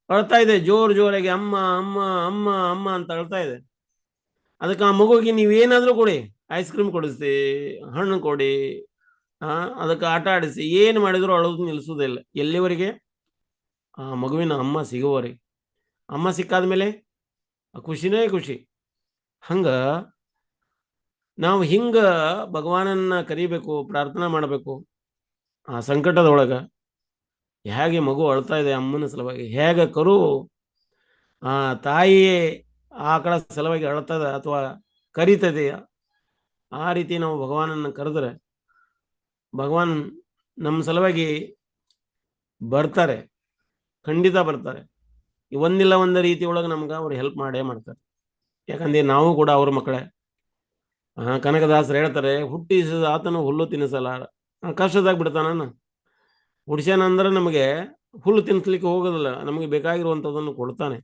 ಅಳ್ತಾ ಇದೆ, ಜೋರಾಗಿ ಅಮ್ಮ ಅಮ್ಮ ಅಮ್ಮ ಅಮ್ಮ ಅಂತ ಅಳ್ತಾ ಇದೆ. ಅದಕ್ಕೆ ಆ ಮಗುಗೆ ನೀವೇನಾದ್ರೂ ಕೊಡಿ, ಐಸ್ ಕ್ರೀಮ್ ಕೊಡಿಸಿ, ಹಣ್ಣು ಕೊಡಿ, ಅದಕ್ಕೆ ಆಟ ಆಡಿಸಿ, ಏನು ಮಾಡಿದ್ರು ಅಳೋದು ನಿಲ್ಲಿಸೋದಿಲ್ಲ. ಎಲ್ಲಿವರೆಗೆ? ಆ ಮಗುವಿನ ಅಮ್ಮ ಸಿಗುವವರೆಗೆ. ಅಮ್ಮ ಸಿಕ್ಕಾದ್ಮೇಲೆ ಖುಷಿನೇ ಖುಷಿ. ಹಂಗ ನಾವು ಹಿಂಗ ಭಗವಾನನ್ನ ಕರಿಬೇಕು, ಪ್ರಾರ್ಥನಾ ಮಾಡಬೇಕು. ಆ ಸಂಕಟದೊಳಗ ಹೇಗೆ ಮಗು ಅಳ್ತಾ ಇದೆ ಅಮ್ಮನ ಸಲುವಾಗಿ, ಹೇಗೆ ಕರು ತಾಯಿಯೇ ಆಕಳ ಸಲುವಾಗಿ ಅಳ್ತದ ಅಥವಾ ಕರಿತದೆಯ, ಆ ರೀತಿ ನಾವು ಭಗವಾನನ್ನ ಕರೆದ್ರೆ ಭಗವಾನ್ ನಮ್ಮ ಸಲುವಾಗಿ ಬರ್ತಾರೆ, ಖಂಡಿತ ಬರ್ತಾರೆ. ಒಂದಿಲ್ಲ ಒಂದು ರೀತಿ ಒಳಗೆ ನಮ್ಗೆ ಅವ್ರು ಹೆಲ್ಪ್ ಮಾಡೇ ಮಾಡ್ತಾರೆ. ಯಾಕಂದ್ರೆ ನಾವು ಕೂಡ ಅವ್ರ ಮಕ್ಕಳೇ. ಕನಕದಾಸರು ಹೇಳ್ತಾರೆ, ಹುಟ್ಟಿಸಿದ ಆತನು ಹುಲ್ಲು ತಿನ್ನಿಸಲಾರ. ಕಷ್ಟದಾಗ ಬಿಡ್ತಾನ. ಹುಡ್ಸ್ಯಾನಂದ್ರೆ ನಮಗೆ ಹುಲ್ಲು ತಿನ್ನಿಸ್ಲಿಕ್ಕೆ ಹೋಗೋದಿಲ್ಲ, ನಮಗೆ ಬೇಕಾಗಿರುವಂಥದ್ದನ್ನು ಕೊಡ್ತಾನೆ.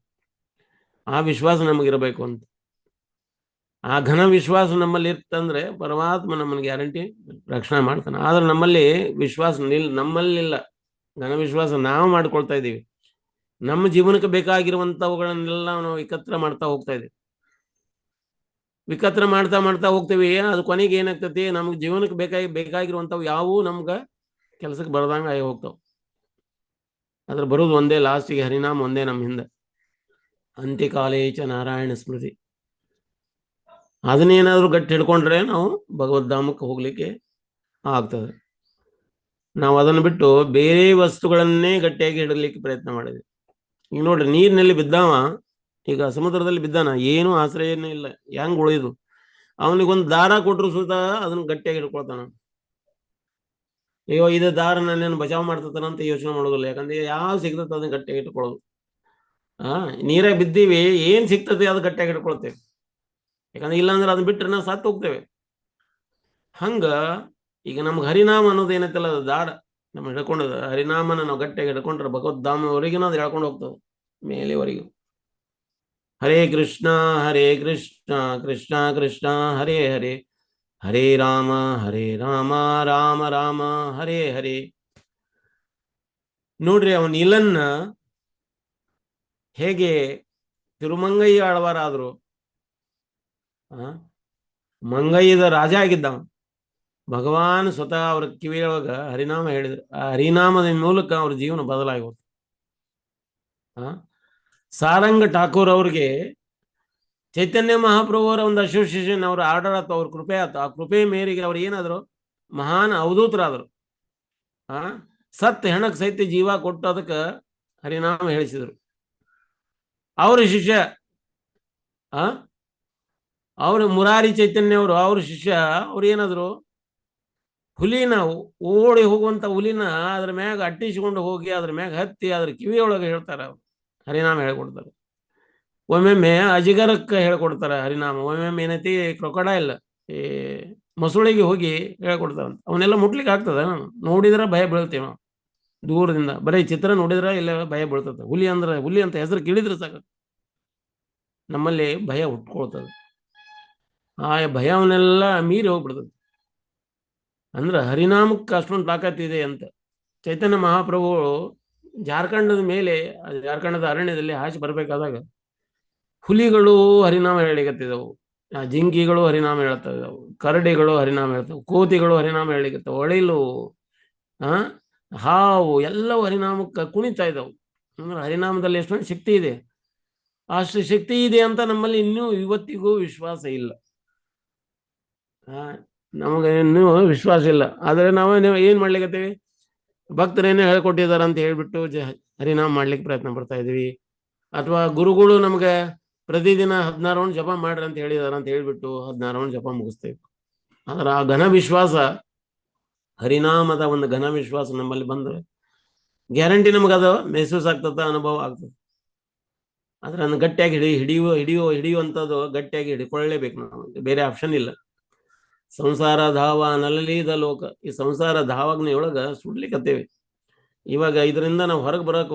ಆ ವಿಶ್ವಾಸ ನಮಗಿರಬೇಕು ಅಂತ. ಆ ಘನ ವಿಶ್ವಾಸ ನಮ್ಮಲ್ಲಿ ಇರ್ತಂದ್ರೆ ಪರಮಾತ್ಮ ನಮ್ಮನ್ನು ಗ್ಯಾರಂಟಿ ರಕ್ಷಣೆ ಮಾಡ್ತಾನೆ. ಆದ್ರೆ ನಮ್ಮಲ್ಲಿ ವಿಶ್ವಾಸ ನಮ್ಮಲ್ಲಿಲ್ಲ. ಘನ ವಿಶ್ವಾಸ ನಾವು ಮಾಡ್ಕೊಳ್ತಾ ಇದ್ದೀವಿ. ನಮ್ಮ ಜೀವನಕ್ಕೆ ಬೇಕಾಗಿರುವಂಥವುಗಳನ್ನೆಲ್ಲ ನಾವು ವಿಕತ್ರ ಮಾಡ್ತಾ ಹೋಗ್ತಾ ಇದ್ದೀವಿ. ವಿಕತ್ರ ಮಾಡ್ತಾ ಮಾಡ್ತಾ ಹೋಗ್ತೀವಿ. ಅದು ಕೊನೆಗೆ ಏನಾಗ್ತೈತಿ, ನಮ್ಗೆ ಜೀವನಕ್ಕೆ ಬೇಕಾಗಿರುವಂಥವು ಯಾವುವು ನಮ್ಗೆ ಕೆಲಸಕ್ಕೆ ಬರ್ದಂಗೆ ಆಗಿ ಹೋಗ್ತಾವೆ. ಅದ್ರ ಬರೋದು ಒಂದೇ, ಲಾಸ್ಟಿಗೆ ಹರಿನಾಮ ಒಂದೇ ನಮ್ಮ ಹಿಂದೆ. ಅಂತ್ಯಕಾಲೇಚ ನಾರಾಯಣ ಸ್ಮೃತಿ. ಅದನ್ನೇನಾದ್ರೂ ಗಟ್ಟಿ ಹಿಡ್ಕೊಂಡ್ರೆ ನಾವು ಭಗವದ್ಧಾಮಕ್ಕೆ ಹೋಗ್ಲಿಕ್ಕೆ ಆಗ್ತದೆ. ನಾವು ಅದನ್ನು ಬಿಟ್ಟು ಬೇರೆ ವಸ್ತುಗಳನ್ನೇ ಗಟ್ಟಿಯಾಗಿ ಹಿಡಲಿಕ್ಕೆ ಪ್ರಯತ್ನ ಮಾಡಿದ್ವಿ. ಈಗ ನೋಡ್ರಿ, ನೀರಿನಲ್ಲಿ ಬಿದ್ದಾವ, ಈಗ ಸಮುದ್ರದಲ್ಲಿ ಬಿದ್ದಾನ, ಏನೂ ಆಶ್ರಯನೇ ಇಲ್ಲ, ಹೆಂಗ್ ಉಳಿದು? ಅವನಿಗೊಂದು ದಾರ ಕೊಟ್ಟರು ಸುತ್ತ ಅದನ್ನ ಗಟ್ಟಿಯಾಗಿ ಹಿಡ್ಕೊಳ್ತಾನ. ಅಯ್ಯೋ ಇದು ದಾರ ನನ್ನನ್ನು ಬಚಾವ್ ಮಾಡ್ತಾನಂತ ಯೋಚನೆ ಮಾಡೋದಿಲ್ಲ. ಯಾಕಂದ್ರೆ ಯಾವ ಸಿಗ್ತದೆ ಅದನ್ನ ಗಟ್ಟಿಯಾಗಿ ಇಟ್ಕೊಳ್ಳೋದು. ನೀರಾಗ ಬಿದ್ದೀವಿ, ಏನ್ ಸಿಗ್ತದೆ ಅದು ಗಟ್ಟಿಯಾಗಿ ಹಿಡ್ಕೊಳ್ತೇವೆ. ಯಾಕಂದ್ರೆ ಇಲ್ಲಾಂದ್ರೆ ಅದನ್ನ ಬಿಟ್ಟರೆ ನಾವು ಸತ್ತು ಹೋಗ್ತೇವೆ. ಹಂಗ ಈಗ ನಮ್ಗೆ ಹರಿನಾಮ ಅನ್ನೋದು ಏನೈತಲ್ಲ, ಅದು ದಾರ ನಮ್ಮ ಹಿಡ್ಕೊಂಡದ. ಹರಿನಾಮನ ನಾವು ಗಟ್ಟಿಯಾಗಿ ಹಿಡ್ಕೊಂಡ್ರೆ ಭಗವದ್ಧಾಮವರೆಗೆ ಅದು ಹೇಳ್ಕೊಂಡು ಹೋಗ್ತದೆ, ಮೇಲೆವರೆಗೂ. ಹರೇ ಕೃಷ್ಣ ಕೃಷ್ಣ ಕೃಷ್ಣ ಹರೇ ಹರೇ, ಹರೇ ರಾಮ ರಾಮ ರಾಮ ಹರೇ ಹರೇ. ನೋಡ್ರಿ, ಅವನ್ ಇಲನ್ನ ಹೇಗೆ ತಿರುಮಂಗಯ್ಯ ಆಳ್ವಾರಾದ್ರು, ಮಂಗಯ್ಯದ ರಾಜ ಆಗಿದ್ದ ಭಗವಾನ್ ಸ್ವತಃ ಅವ್ರ ಕಿವಿಯೊಳಗ ಹರಿನಾಮ ಹೇಳಿದ್ರು. ಆ ಹರಿನಾಮದ ಮೂಲಕ ಅವ್ರ ಜೀವನ ಬದಲಾಗಿ ಹೋಗ್ತು. ಸಾರಂಗ ಠಾಕೂರ್ ಅವ್ರಿಗೆ ಚೈತನ್ಯ ಮಹಾಪ್ರಭು ಅವರ ಒಂದು ಅಸೋಸಿಯೇಷನ್ ಅವ್ರ ಆರ್ಡರ್ ಆಯ್ತು, ಅವ್ರ ಕೃಪೆ ಆಯ್ತು. ಆ ಕೃಪೆ ಮೇರೆಗೆ ಅವ್ರು ಏನಾದ್ರು ಮಹಾನ್ ಅವಧೂತರಾದ್ರು. ಸತ್ ಹೆಣಕ್ ಸಹಿತ ಜೀವ ಕೊಟ್ಟು ಅದಕ್ಕೆ ಹರಿನಾಮ ಹೇಳಿಸಿದ್ರು. ಅವ್ರ ಶಿಷ್ಯ ಅವ್ರ ಮುರಾರಿ ಚೈತನ್ಯ ಅವರು, ಅವ್ರ ಶಿಷ್ಯ ಅವ್ರು ಏನಾದ್ರು ಹುಲಿನ, ಓಡಿ ಹೋಗುವಂತ ಹುಲಿನ ಅದ್ರ ಮ್ಯಾಗ ಅಟ್ಟಿಸಿಕೊಂಡು ಹೋಗಿ ಅದ್ರ ಮ್ಯಾಗ ಹತ್ತಿ ಅದ್ರ ಕಿವಿಯೊಳಗೆ ಹೇಳ್ತಾರೆ, ಅವ್ರು ಹರಿನಾಮ ಹೇಳ್ಕೊಡ್ತಾರೆ. ಒಮ್ಮೊಮ್ಮೆ ಅಜಿಗರಕ್ಕೆ ಹೇಳ್ಕೊಡ್ತಾರೆ ಹರಿನಾಮ. ಒಮ್ಮೊಮ್ಮೆ ಏನೈತಿ ಕ್ರೊಕೊಡೈಲ್, ಈ ಮೊಸಳಿಗೆ ಹೋಗಿ ಹೇಳ್ಕೊಡ್ತಾರಂತ. ಅವನ್ನೆಲ್ಲ ಮುಟ್ಲಿಕ್ಕೆ ಆಗ್ತದ? ನೋಡಿದ್ರೆ ಭಯ ಬೀಳ್ತೇವೆ ನಾವು ದೂರದಿಂದ. ಬರೀ ಚಿತ್ರ ನೋಡಿದ್ರೆ ಇಲ್ಲ ಭಯ ಬೀಳ್ತದೆ. ಹುಲಿ ಅಂದ್ರೆ ಹುಲಿ ಅಂತ ಹೆಸರು ಕೇಳಿದ್ರೆ ಸಾಕು, ನಮ್ಮಲ್ಲಿ ಭಯ ಹುಟ್ಕೊಳ್ತದೆ. ಆ ಭಯವನ್ನೆಲ್ಲ ಮೀರಿ ಹೋಗ್ಬಿಡ್ತದೆ. ಅಂದ್ರೆ ಹರಿನಾಮಕ್ಕೆ ಅಷ್ಟೊಂದು ತಾಕತ್ತಿದೆ ಅಂತ. ಚೈತನ್ಯ ಮಹಾಪ್ರಭುಗಳು ಜಾರ್ಖಂಡದ ಮೇಲೆ, ಜಾರ್ಖಂಡದ ಅರಣ್ಯದಲ್ಲಿ ಹಾಸಿ ಬರ್ಬೇಕಾದಾಗ ಹುಲಿಗಳು ಹರಿನಾಮ ಹೇಳಿಕತ್ತಿದ್ದವು, ಜಿಂಕಿಗಳು ಹರಿನಾಮ ಹೇಳ್ತಾ ಇದ್ದವು, ಕರಡಿಗಳು ಹರಿನಾಮ ಹೇಳ್ತವೆ, ಕೋತಿಗಳು ಹರಿನಾಮ ಹೇಳಿಕತ್ತವು, ಒಳಿಲು, ಹಾವು ಎಲ್ಲವೂ ಹರಿನಾಮಕ್ಕೆ ಕುಣಿತಾ ಇದ್ದವು. ಅಂದ್ರೆ ಹರಿನಾಮದಲ್ಲಿ ಎಷ್ಟೊಂದು ಶಕ್ತಿ ಇದೆ. ಅಷ್ಟು ಶಕ್ತಿ ಇದೆ ಅಂತ ನಮ್ಮಲ್ಲಿ ಇನ್ನೂ ಇವತ್ತಿಗೂ ವಿಶ್ವಾಸ ಇಲ್ಲ. ನಮಗೆ ಇನ್ನೂ ವಿಶ್ವಾಸ ಇಲ್ಲ. ಆದರೆ ನಾವು ಏನ್ ಮಾಡ್ಲಿಕ್ಕತ್ತೀವಿ, ಭಕ್ತರೇನೋ ಹೇಳ್ಕೊಟ್ಟಿದಾರ ಅಂತ ಹೇಳ್ಬಿಟ್ಟು ಹರಿನಾಮ ಮಾಡ್ಲಿಕ್ಕೆ ಪ್ರಯತ್ನ ಪಡ್ತಾ ಇದೀವಿ. ಅಥವಾ ಗುರುಗಳು ನಮ್ಗೆ ಪ್ರತಿದಿನ 16 ರೌಂಡ್ ಜಪ ಮಾಡ್ರಿ ಅಂತ ಹೇಳಿದಾರ ಅಂತ ಹೇಳ್ಬಿಟ್ಟು 16 ರೌಂಡ್ ಜಪ ಮುಗಿಸ್ತೇವೆ. ಆದ್ರೆ ಆ ಘನ ವಿಶ್ವಾಸ, ಹರಿನಾಮದ ಒಂದು ಘನ ವಿಶ್ವಾಸ ನಮ್ಮಲ್ಲಿ ಬಂದ್ರೆ ಗ್ಯಾರಂಟಿ ನಮಗದು ಮೆಹಸೂಸ್ ಆಗ್ತದ, ಅನುಭವ ಆಗ್ತದೆ. ಆದ್ರೆ ಅದನ್ನು ಗಟ್ಟಿಯಾಗಿ ಹಿಡಿಯುವಂಥದ್ದು ಗಟ್ಟಿಯಾಗಿ ಹಿಡ್ಕೊಳ್ಳೇಬೇಕು ನಾವು, ಬೇರೆ ಆಪ್ಷನ್ ಇಲ್ಲ. ಸಂಸಾರ ಧಾವ ನಲಲೀದ ಲೋಕ, ಈ ಸಂಸಾರ ಧಾವಾಗ್ನೆಯೊಳಗ ಸುಡ್ಲಿಕ್ಕತ್ತೇವೆ. ಇವಾಗ ಇದರಿಂದ ನಾವು ಹೊರಗೆ ಬರೋಕೆ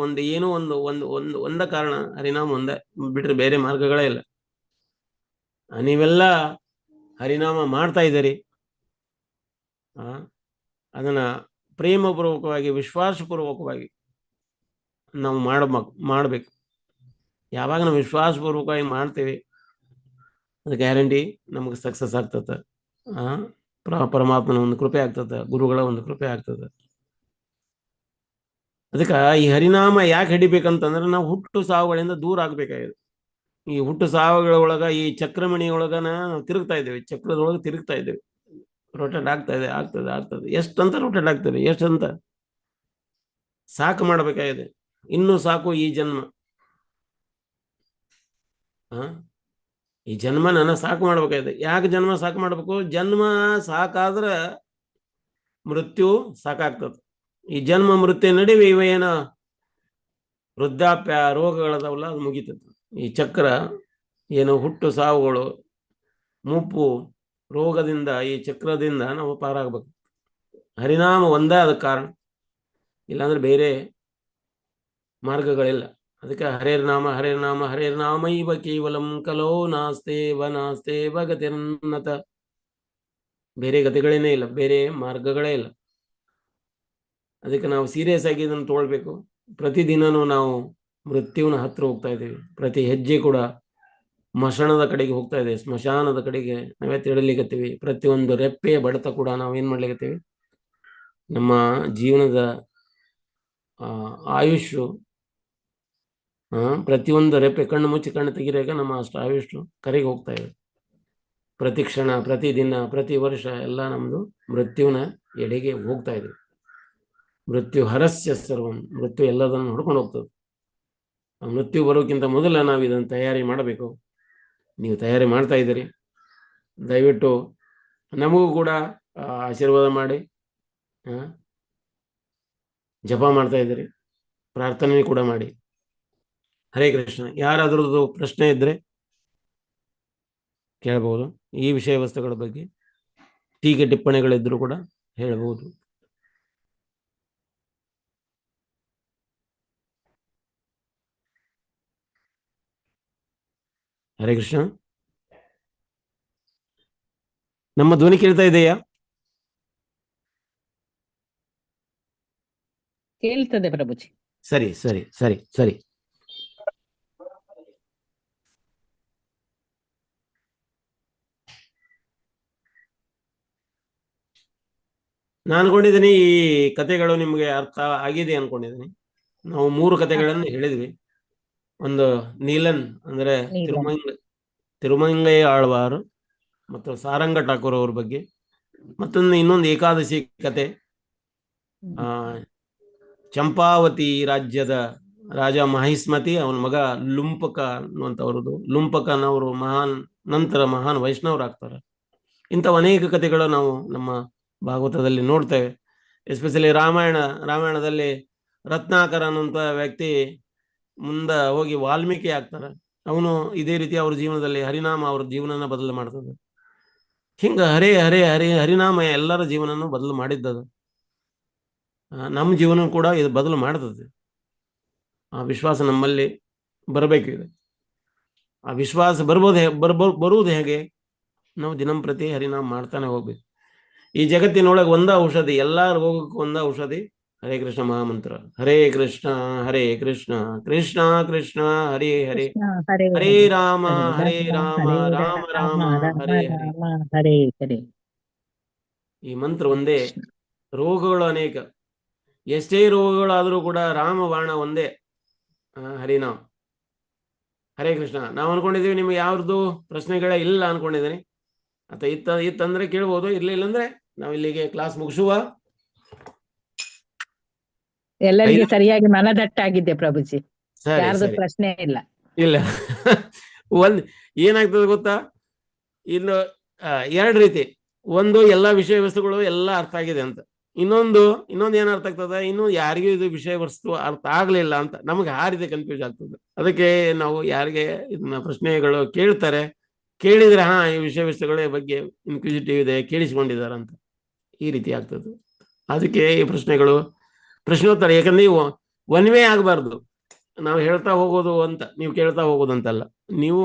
ಒಂದ ಕಾರಣ ಹರಿನಾಮ ಒಂದೇ, ಬಿಟ್ರೆ ಬೇರೆ ಮಾರ್ಗಗಳೇ ಇಲ್ಲ. ನೀವೆಲ್ಲ ಹರಿನಾಮ ಮಾಡ್ತಾ ಇದ್ದೀರಿ, ಅದನ್ನ ಪ್ರೇಮಪೂರ್ವಕವಾಗಿ ವಿಶ್ವಾಸಪೂರ್ವಕವಾಗಿ ನಾವು ಮಾಡಬೇಕು. ಯಾವಾಗ ನಾವು ವಿಶ್ವಾಸಪೂರ್ವಕವಾಗಿ ಮಾಡ್ತೇವೆ ಅದು ಗ್ಯಾರಂಟಿ ನಮಗೆ ಸಕ್ಸಸ್ ಆಗ್ತದೆ. ಪರಮಾತ್ಮನ ಒಂದು ಕೃಪೆ ಆಗ್ತದೆ, ಗುರುಗಳ ಒಂದು ಕೃಪೆ ಆಗ್ತದೆ. ಅದಕ್ಕೆ ಈ ಹರಿನಾಮ ಯಾಕೆ ಹಿಡಿಬೇಕಂತಂದ್ರೆ ನಾವು ಹುಟ್ಟು ಸಾವುಗಳಿಂದ ದೂರ ಆಗ್ಬೇಕಾಗಿದೆ. ಈ ಹುಟ್ಟು ಸಾವುಗಳ ಒಳಗ ಈ ಚಕ್ರಮಣಿ ಒಳಗನ ನಾವು ತಿರುಗ್ತಾ ಇದ್ದೇವೆ, ಚಕ್ರದೊಳಗೆ ತಿರುಗ್ತಾ ಇದ್ದೇವೆ, ರೊಟೇಟ್ ಆಗ್ತದೆ. ಎಷ್ಟಂತ ರೊಟೇಟ್ ಆಗ್ತದೆ, ಎಷ್ಟಂತ ಸಾಕು ಮಾಡಬೇಕಾಗಿದೆ. ಇನ್ನೂ ಸಾಕು ಈ ಜನ್ಮ, ಈ ಜನ್ಮ ನನ್ನ ಸಾಕು ಮಾಡ್ಬೇಕಾಗಿದೆ. ಯಾಕೆ ಜನ್ಮ ಸಾಕು ಮಾಡ್ಬೇಕು? ಜನ್ಮ ಸಾಕಾದ್ರೆ ಮೃತ್ಯು ಸಾಕಾಗ್ತದೆ. ಈ ಜನ್ಮ ಮೃತ್ಯು ನಡುವೆ ಇವೇನ ವೃದ್ಧಾಪ್ಯ ರೋಗಗಳದಾವಲ್ಲ, ಅದು ಮುಗಿತದೆ. ಈ ಚಕ್ರ ಏನು ಹುಟ್ಟು ಸಾವುಗಳು, ಮುಪ್ಪು, ರೋಗದಿಂದ, ಈ ಚಕ್ರದಿಂದ ನಾವು ಪಾರಾಗಬೇಕು. ಹರಿನಾಮ ಒಂದೇ ಅದಕ್ಕೆ ಕಾರಣ, ಇಲ್ಲಾಂದ್ರೆ ಬೇರೆ ಮಾರ್ಗಗಳಿಲ್ಲ. ಅದಕ್ಕೆ ಹರೇರ್ನಾಮ ಇವ ಕೇವಲಂ ಕಲೋ ನಾಸ್ತೇವ ಗತಿರ್ನತ. ಬೇರೆ ಗತಿಗಳೇನೇ ಇಲ್ಲ, ಬೇರೆ ಮಾರ್ಗಗಳೇ ಇಲ್ಲ. ಅದಕ್ಕೆ ನಾವು ಸೀರಿಯಸ್ ಆಗಿ ಇದನ್ನು ತೊಗೊಳ್ಬೇಕು. ಪ್ರತಿದಿನನೂ ನಾವು ಮೃತ್ಯುವಿನ ಹತ್ರ ಹೋಗ್ತಾ ಇದ್ದೀವಿ. ಪ್ರತಿ ಹೆಜ್ಜೆ ಕೂಡ ಮಶಾಣದ ಕಡೆಗೆ ಹೋಗ್ತಾ ಇದೆ, ಸ್ಮಶಾನದ ಕಡೆಗೆ ನಾವೇ ತಿಳಲಿಕತ್ತೀವಿ. ಪ್ರತಿಯೊಂದು ರೆಪ್ಪೆಯ ಬಡತ ಕೂಡ ನಾವು ಏನ್ ಮಾಡ್ಲಿಕತ್ತೀವಿ, ನಮ್ಮ ಜೀವನದ ಆಯುಷು, ಪ್ರತಿಯೊಂದು ರೆಪ್ಪೆ ಕಣ್ಣು ಮುಚ್ಚಿ ಕಣ್ಣು ತೆಗಿರಾಗ ನಮ್ಮ ಅಷ್ಟು ಆಯುಷು ಕರೆಗೆ ಹೋಗ್ತಾ ಇದೆ. ಪ್ರತಿ ಕ್ಷಣ, ಪ್ರತಿ ದಿನ, ಪ್ರತಿ ವರ್ಷ ಎಲ್ಲ ನಮ್ದು ಮೃತ್ಯುವಿನ ಎಡೆಗೆ ಹೋಗ್ತಾ ಇದೆ. ಮೃತ್ಯು ಹರಸ್ಯ ಸರ್ವಂ, ಮೃತ್ಯು ಎಲ್ಲದನ್ನು ಹುಡ್ಕೊಂಡು ಹೋಗ್ತದೆ. ಆ ಮೃತ್ಯು ಬರೋಕ್ಕಿಂತ ಮೊದಲ ನಾವು ಇದನ್ನು ತಯಾರಿ ಮಾಡಬೇಕು. ನೀವು ತಯಾರಿ ಮಾಡ್ತಾ ಇದ್ದೀರಿ, ದಯವಿಟ್ಟು ನಮಗೂ ಕೂಡ ಆಶೀರ್ವಾದ ಮಾಡಿ. ಜಪ ಮಾಡ್ತಾ ಇದ್ದೀರಿ, ಪ್ರಾರ್ಥನೆ ಕೂಡ ಮಾಡಿ. ಹರೇ ಕೃಷ್ಣ. ಯಾರಾದ್ರದ್ದು ಪ್ರಶ್ನೆ ಇದ್ರೆ ಕೇಳಬಹುದು. ಈ ವಿಷಯ ವಸ್ತುಗಳ ಬಗ್ಗೆ ಟೀಕೆ ಟಿಪ್ಪಣಿಗಳಿದ್ರು ಕೂಡ ಹೇಳಬಹುದು. ಹರೇ ಕೃಷ್ಣ. ನಮ್ಮ ಧ್ವನಿ ಕೇಳ್ತಾ ಇದೆಯಾ? ಕೇಳ್ತದೆ ಪ್ರಭುಜಿ. ಸರಿ ಸರಿ ಸರಿ ಸರಿ. ನಾನು ಅನ್ಕೊಂಡಿದ್ದೀನಿ ಈ ಕಥೆಗಳು ನಿಮ್ಗೆ ಅರ್ಥ ಆಗಿದೆ ಅನ್ಕೊಂಡಿದ್ದೀನಿ. ನಾವು 3 ಕಥೆಗಳನ್ನು ಹೇಳಿದ್ವಿ. ಒಂದು ನೀಲನ್ ಅಂದ್ರೆ ತಿರುಮಂಗೈ ಆಳ್ವಾರ್ ಮತ್ತು ಸಾರಂಗ ಠಾಕೂರ್ ಅವ್ರ ಬಗ್ಗೆ, ಇನ್ನೊಂದು ಏಕಾದಶಿ ಕತೆ, ಚಂಪಾವತಿ ರಾಜ್ಯದ ರಾಜ ಮಹಿಸ್ಮತಿ, ಅವನ ಮಗ ಲುಂಪಕ ಅನ್ನುವಂಥವ್ರದ್ದು. ಲುಂಪಕನವರು ನಂತರ ಮಹಾನ್ ವೈಷ್ಣವರಾಗ್ತಾರೆ. ಇಂಥವು ಅನೇಕ ಕಥೆಗಳು ನಾವು ನಮ್ಮ ಭಾಗವತದಲ್ಲಿ ನೋಡ್ತೇವೆ. ಎಸ್ಪೆಷಲಿ ರಾಮಾಯಣದಲ್ಲಿ ರತ್ನಾಕರ ಅನ್ನುವಂಥ ವ್ಯಕ್ತಿ ಮುಂದೆ ಹೋಗಿ ವಾಲ್ಮೀಕಿ ಆಗ್ತಾರೆ. ಅವನು ಇದೇ ರೀತಿ ಅವ್ರ ಜೀವನದಲ್ಲಿ ಹರಿನಾಮ ಅವ್ರ ಜೀವನನ ಬದಲು ಮಾಡ್ತದೆ. ಹಿಂಗ ಹರೇ ಹರೇ ಹರೇ ಹರಿನಾಮ ಎಲ್ಲರ ಜೀವನನೂ ಬದಲು ಮಾಡಿದ್ದದು. ನಮ್ಮ ಜೀವನ ಕೂಡ ಇದು ಬದಲು ಮಾಡ್ತದೆ. ಆ ವಿಶ್ವಾಸ ನಮ್ಮಲ್ಲಿ ಬರಬೇಕಿದೆ. ಆ ವಿಶ್ವಾಸ ಬರುವುದು ಹೇಗೆ? ನಾವು ದಿನಂಪ್ರತಿ ಹರಿನಾಮ ಮಾಡ್ತಾನೆ ಹೋಗ್ಬೇಕು. ಈ ಜಗತ್ತಿನೊಳಗೆ ಒಂದ ಔಷಧಿ, ಎಲ್ಲ ರೋಗಕ್ಕೂ ಒಂದ ಔಷಧಿ, ಹರೇ ಕೃಷ್ಣ ಮಹಾಮಂತ್ರ. ಹರೇ ಕೃಷ್ಣ ಕೃಷ್ಣ ಕೃಷ್ಣ ಹರೇ ಹರೇ, ಹರೇ ರಾಮ ರಾಮ ರಾಮ ಹರೇ ಹರೇ. ಈ ಮಂತ್ರ ಒಂದೇ. ರೋಗಗಳು ಅನೇಕ, ಎಷ್ಟೇ ರೋಗಗಳಾದರೂ ಕೂಡ ರಾಮಬಾಣ ಒಂದೇ, ಹರಿನಾಮ. ಹರೇ ಕೃಷ್ಣ. ನಾವು ಅನ್ಕೊಂಡಿದೀವಿ ನಿಮ್ಗೆ ಯಾವ್ದು ಪ್ರಶ್ನೆಗಳೇ ಇಲ್ಲ ಅನ್ಕೊಂಡಿದ್ದೀನಿ. ಅಥವಾ ಇತ್ತಂದ್ರೆ ಕೇಳ್ಬೋದು, ಇರ್ಲಿಲ್ಲ ಅಂದ್ರೆ ನಾವು ಇಲ್ಲಿಗೆ ಕ್ಲಾಸ್ ಮುಗಿಸುವ. ಎಲ್ಲರಿಗೆ ಸರಿಯಾಗಿ ಮನದಟ್ಟಾಗಿದೆ ಪ್ರಭುಜಿ. ಯಾರ್ದು ಪ್ರಶ್ನೆ ಇಲ್ಲ. ಏನಾಗ್ತದೆ ಗೊತ್ತಾ, ಇನ್ನು 2 ರೀತಿ. ಒಂದು, ಎಲ್ಲ ವಿಷಯ ವಸ್ತುಗಳು ಎಲ್ಲ ಅರ್ಥ ಆಗಿದೆ ಅಂತ. ಇನ್ನೊಂದು ಏನ್ ಅರ್ಥ ಆಗ್ತದೆ, ಇನ್ನು ಯಾರಿಗೂ ಇದು ವಿಷಯ ವಸ್ತು ಅರ್ಥ ಆಗ್ಲಿಲ್ಲ ಅಂತ ನಮ್ಗೆ ಆ ರೀತಿ ಕನ್ಫ್ಯೂಸ್ ಆಗ್ತದೆ. ಅದಕ್ಕೆ ನಾವು ಯಾರಿಗೆ ಇದನ್ನ ಪ್ರಶ್ನೆಗಳು ಕೇಳಿದ್ರೆ ಈ ವಿಷಯ ವಸ್ತುಗಳ ಬಗ್ಗೆ ಇನ್ಕ್ವಿಸಿಟಿವ್ ಇದೆ, ಕೇಳಿಸ್ಕೊಂಡಿದ್ದಾರೆ ಅಂತ ಈ ರೀತಿ ಆಗ್ತದೆ. ಅದಕ್ಕೆ ಈ ಪ್ರಶ್ನೋತ್ತರ. ಯಾಕಂದ್ರೆ ನೀವು ಒನ್ ವೇ ಆಗಬಾರ್ದು. ನಾವು ಹೇಳ್ತಾ ಹೋಗೋದು ಅಂತ, ನೀವು ಕೇಳ್ತಾ ಹೋಗೋದಂತಲ್ಲ. ನೀವು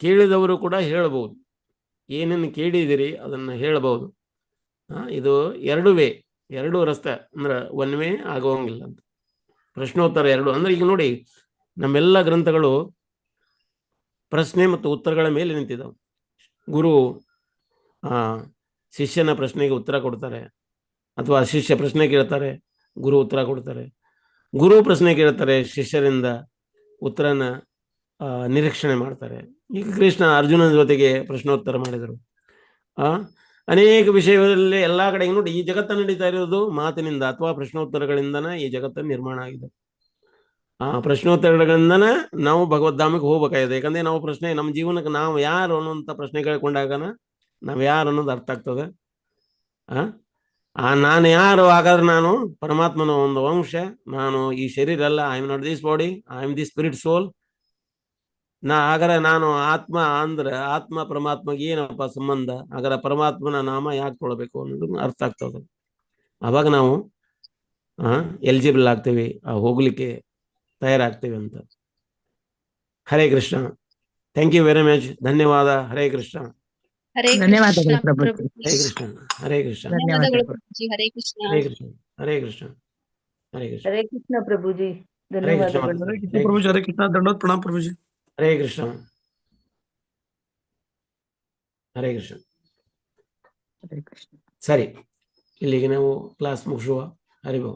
ಕೇಳಿದವರು ಕೂಡ ಹೇಳ್ಬೋದು, ಏನೇನು ಕೇಳಿದಿರಿ ಅದನ್ನ ಹೇಳ್ಬೋದು. ಇದು 2 ವೇ, 2 ರಸ್ತೆ, ಅಂದ್ರೆ ಒನ್ ವೇ ಆಗೋಂಗಿಲ್ಲ ಅಂತ. ಪ್ರಶ್ನೋತ್ತರ 2 ಅಂದ್ರೆ, ಈಗ ನೋಡಿ, ನಮ್ಮೆಲ್ಲ ಗ್ರಂಥಗಳು ಪ್ರಶ್ನೆ ಮತ್ತು ಉತ್ತರಗಳ ಮೇಲೆ ನಿಂತಿದ್ದಾವೆ. ಗುರು ಶಿಷ್ಯನ ಪ್ರಶ್ನೆಗೆ ಉತ್ತರ ಕೊಡ್ತಾರೆ, ಅಥವಾ ಶಿಷ್ಯ ಪ್ರಶ್ನೆ ಕೇಳ್ತಾರೆ, ಗುರು ಉತ್ತರ ಕೊಡ್ತಾರೆ. ಗುರು ಪ್ರಶ್ನೆ ಕೇಳ್ತಾರೆ, ಶಿಷ್ಯರಿಂದ ಉತ್ತರನ ನಿರೀಕ್ಷಣೆ ಮಾಡ್ತಾರೆ. ಈಗ ಕೃಷ್ಣ ಅರ್ಜುನನ ಜೊತೆಗೆ ಪ್ರಶ್ನೋತ್ತರ ಮಾಡಿದರು. ಅನೇಕ ವಿಷಯಗಳಲ್ಲಿ ಎಲ್ಲಾ ಕಡೆ ನೋಡಿ, ಈ ಜಗತ್ತು ನಡೀತಾ ಇರೋದು ಮಾತಿನಿಂದ ಅಥವಾ ಪ್ರಶ್ನೋತ್ತರಗಳಿಂದನ ಈ ಜಗತ್ತು ನಿರ್ಮಾಣ ಆಗಿದೆ. ಆ ಪ್ರಶ್ನೋತ್ತರಗಳಿಂದನ ನಾವು ಭಗವದ್ಧಾಮಕ್ಕೆ ಹೋಗ್ಬೇಕಾಗಿದೆ. ಯಾಕಂದ್ರೆ ನಾವು ಪ್ರಶ್ನೆ, ನಮ್ಮ ಜೀವನಕ್ಕೆ ನಾವು ಯಾರು ಅನ್ನುವಂಥ ಪ್ರಶ್ನೆ ಕೇಳ್ಕೊಂಡಾಗನ ನಾವು ಯಾರು ಅನ್ನೋದು ಅರ್ಥ ಆಗ್ತದೆ. ನಾನು ಯಾರು? ಹಾಗಾದ್ರೆ ನಾನು ಪರಮಾತ್ಮನ ಒಂದು ವಂಶ, ನಾನು ಈ ಶರೀರ ಅಲ್ಲ. I am not this body, I am the spirit soul. ಹಾಗಾದ್ರೆ ನಾನು ಆತ್ಮ ಅಂದ್ರೆ ಆತ್ಮ ಪರಮಾತ್ಮಗೆ ಏನಪ್ಪ ಸಂಬಂಧ? ಹಾಗಾದ್ರೆ ಪರಮಾತ್ಮನ ನಾಮ ಯಾಕೆ ತೊಗೊಳ್ಬೇಕು ಅನ್ನೋದು ಅರ್ಥ ಆಗ್ತದೆ. ಅವಾಗ ನಾವು ಎಲಿಜಿಬಲ್ ಆಗ್ತೀವಿ, ಹೋಗ್ಲಿಕ್ಕೆ ತಯಾರಾಗ್ತೀವಿ ಅಂತ. Hare Krishna. Thank you very much. ಧನ್ಯವಾದ. ಹರೇ ಕೃಷ್ಣ. ಧನ್ಯವಾದಗಳು ಪ್ರಭುಜಿ. ಹರೇ ಕೃಷ್ಣ. ಹರೇ ಕೃಷ್ಣ. ಧನ್ಯವಾದಗಳು. ಹರೇ ಕೃಷ್ಣ. ಹರೇ ಕೃಷ್ಣ. ಹರೇ ಕೃಷ್ಣ. ಹರೇ ಕೃಷ್ಣ ಪ್ರಭುಜಿ. ಹರೇ ಕೃಷ್ಣ. ಧನ್ಯವಾದಗಳು. ಪ್ರಭುಜಿ ಹರೇ ಕೃಷ್ಣ. ದಂಡೋತ್ ಪ್ರಣಾಮ ಪ್ರಭುಜಿ. ಹರೇ ಕೃಷ್ಣ. ಹರೇ ಕೃಷ್ಣ. ಹರೇ ಕೃಷ್ಣ. ಸರಿ, ಇಲ್ಲಿಗೆ ನಾವು ಕ್ಲಾಸ್ ಮುಗಿಸುವ. ಹರಿಭೋ.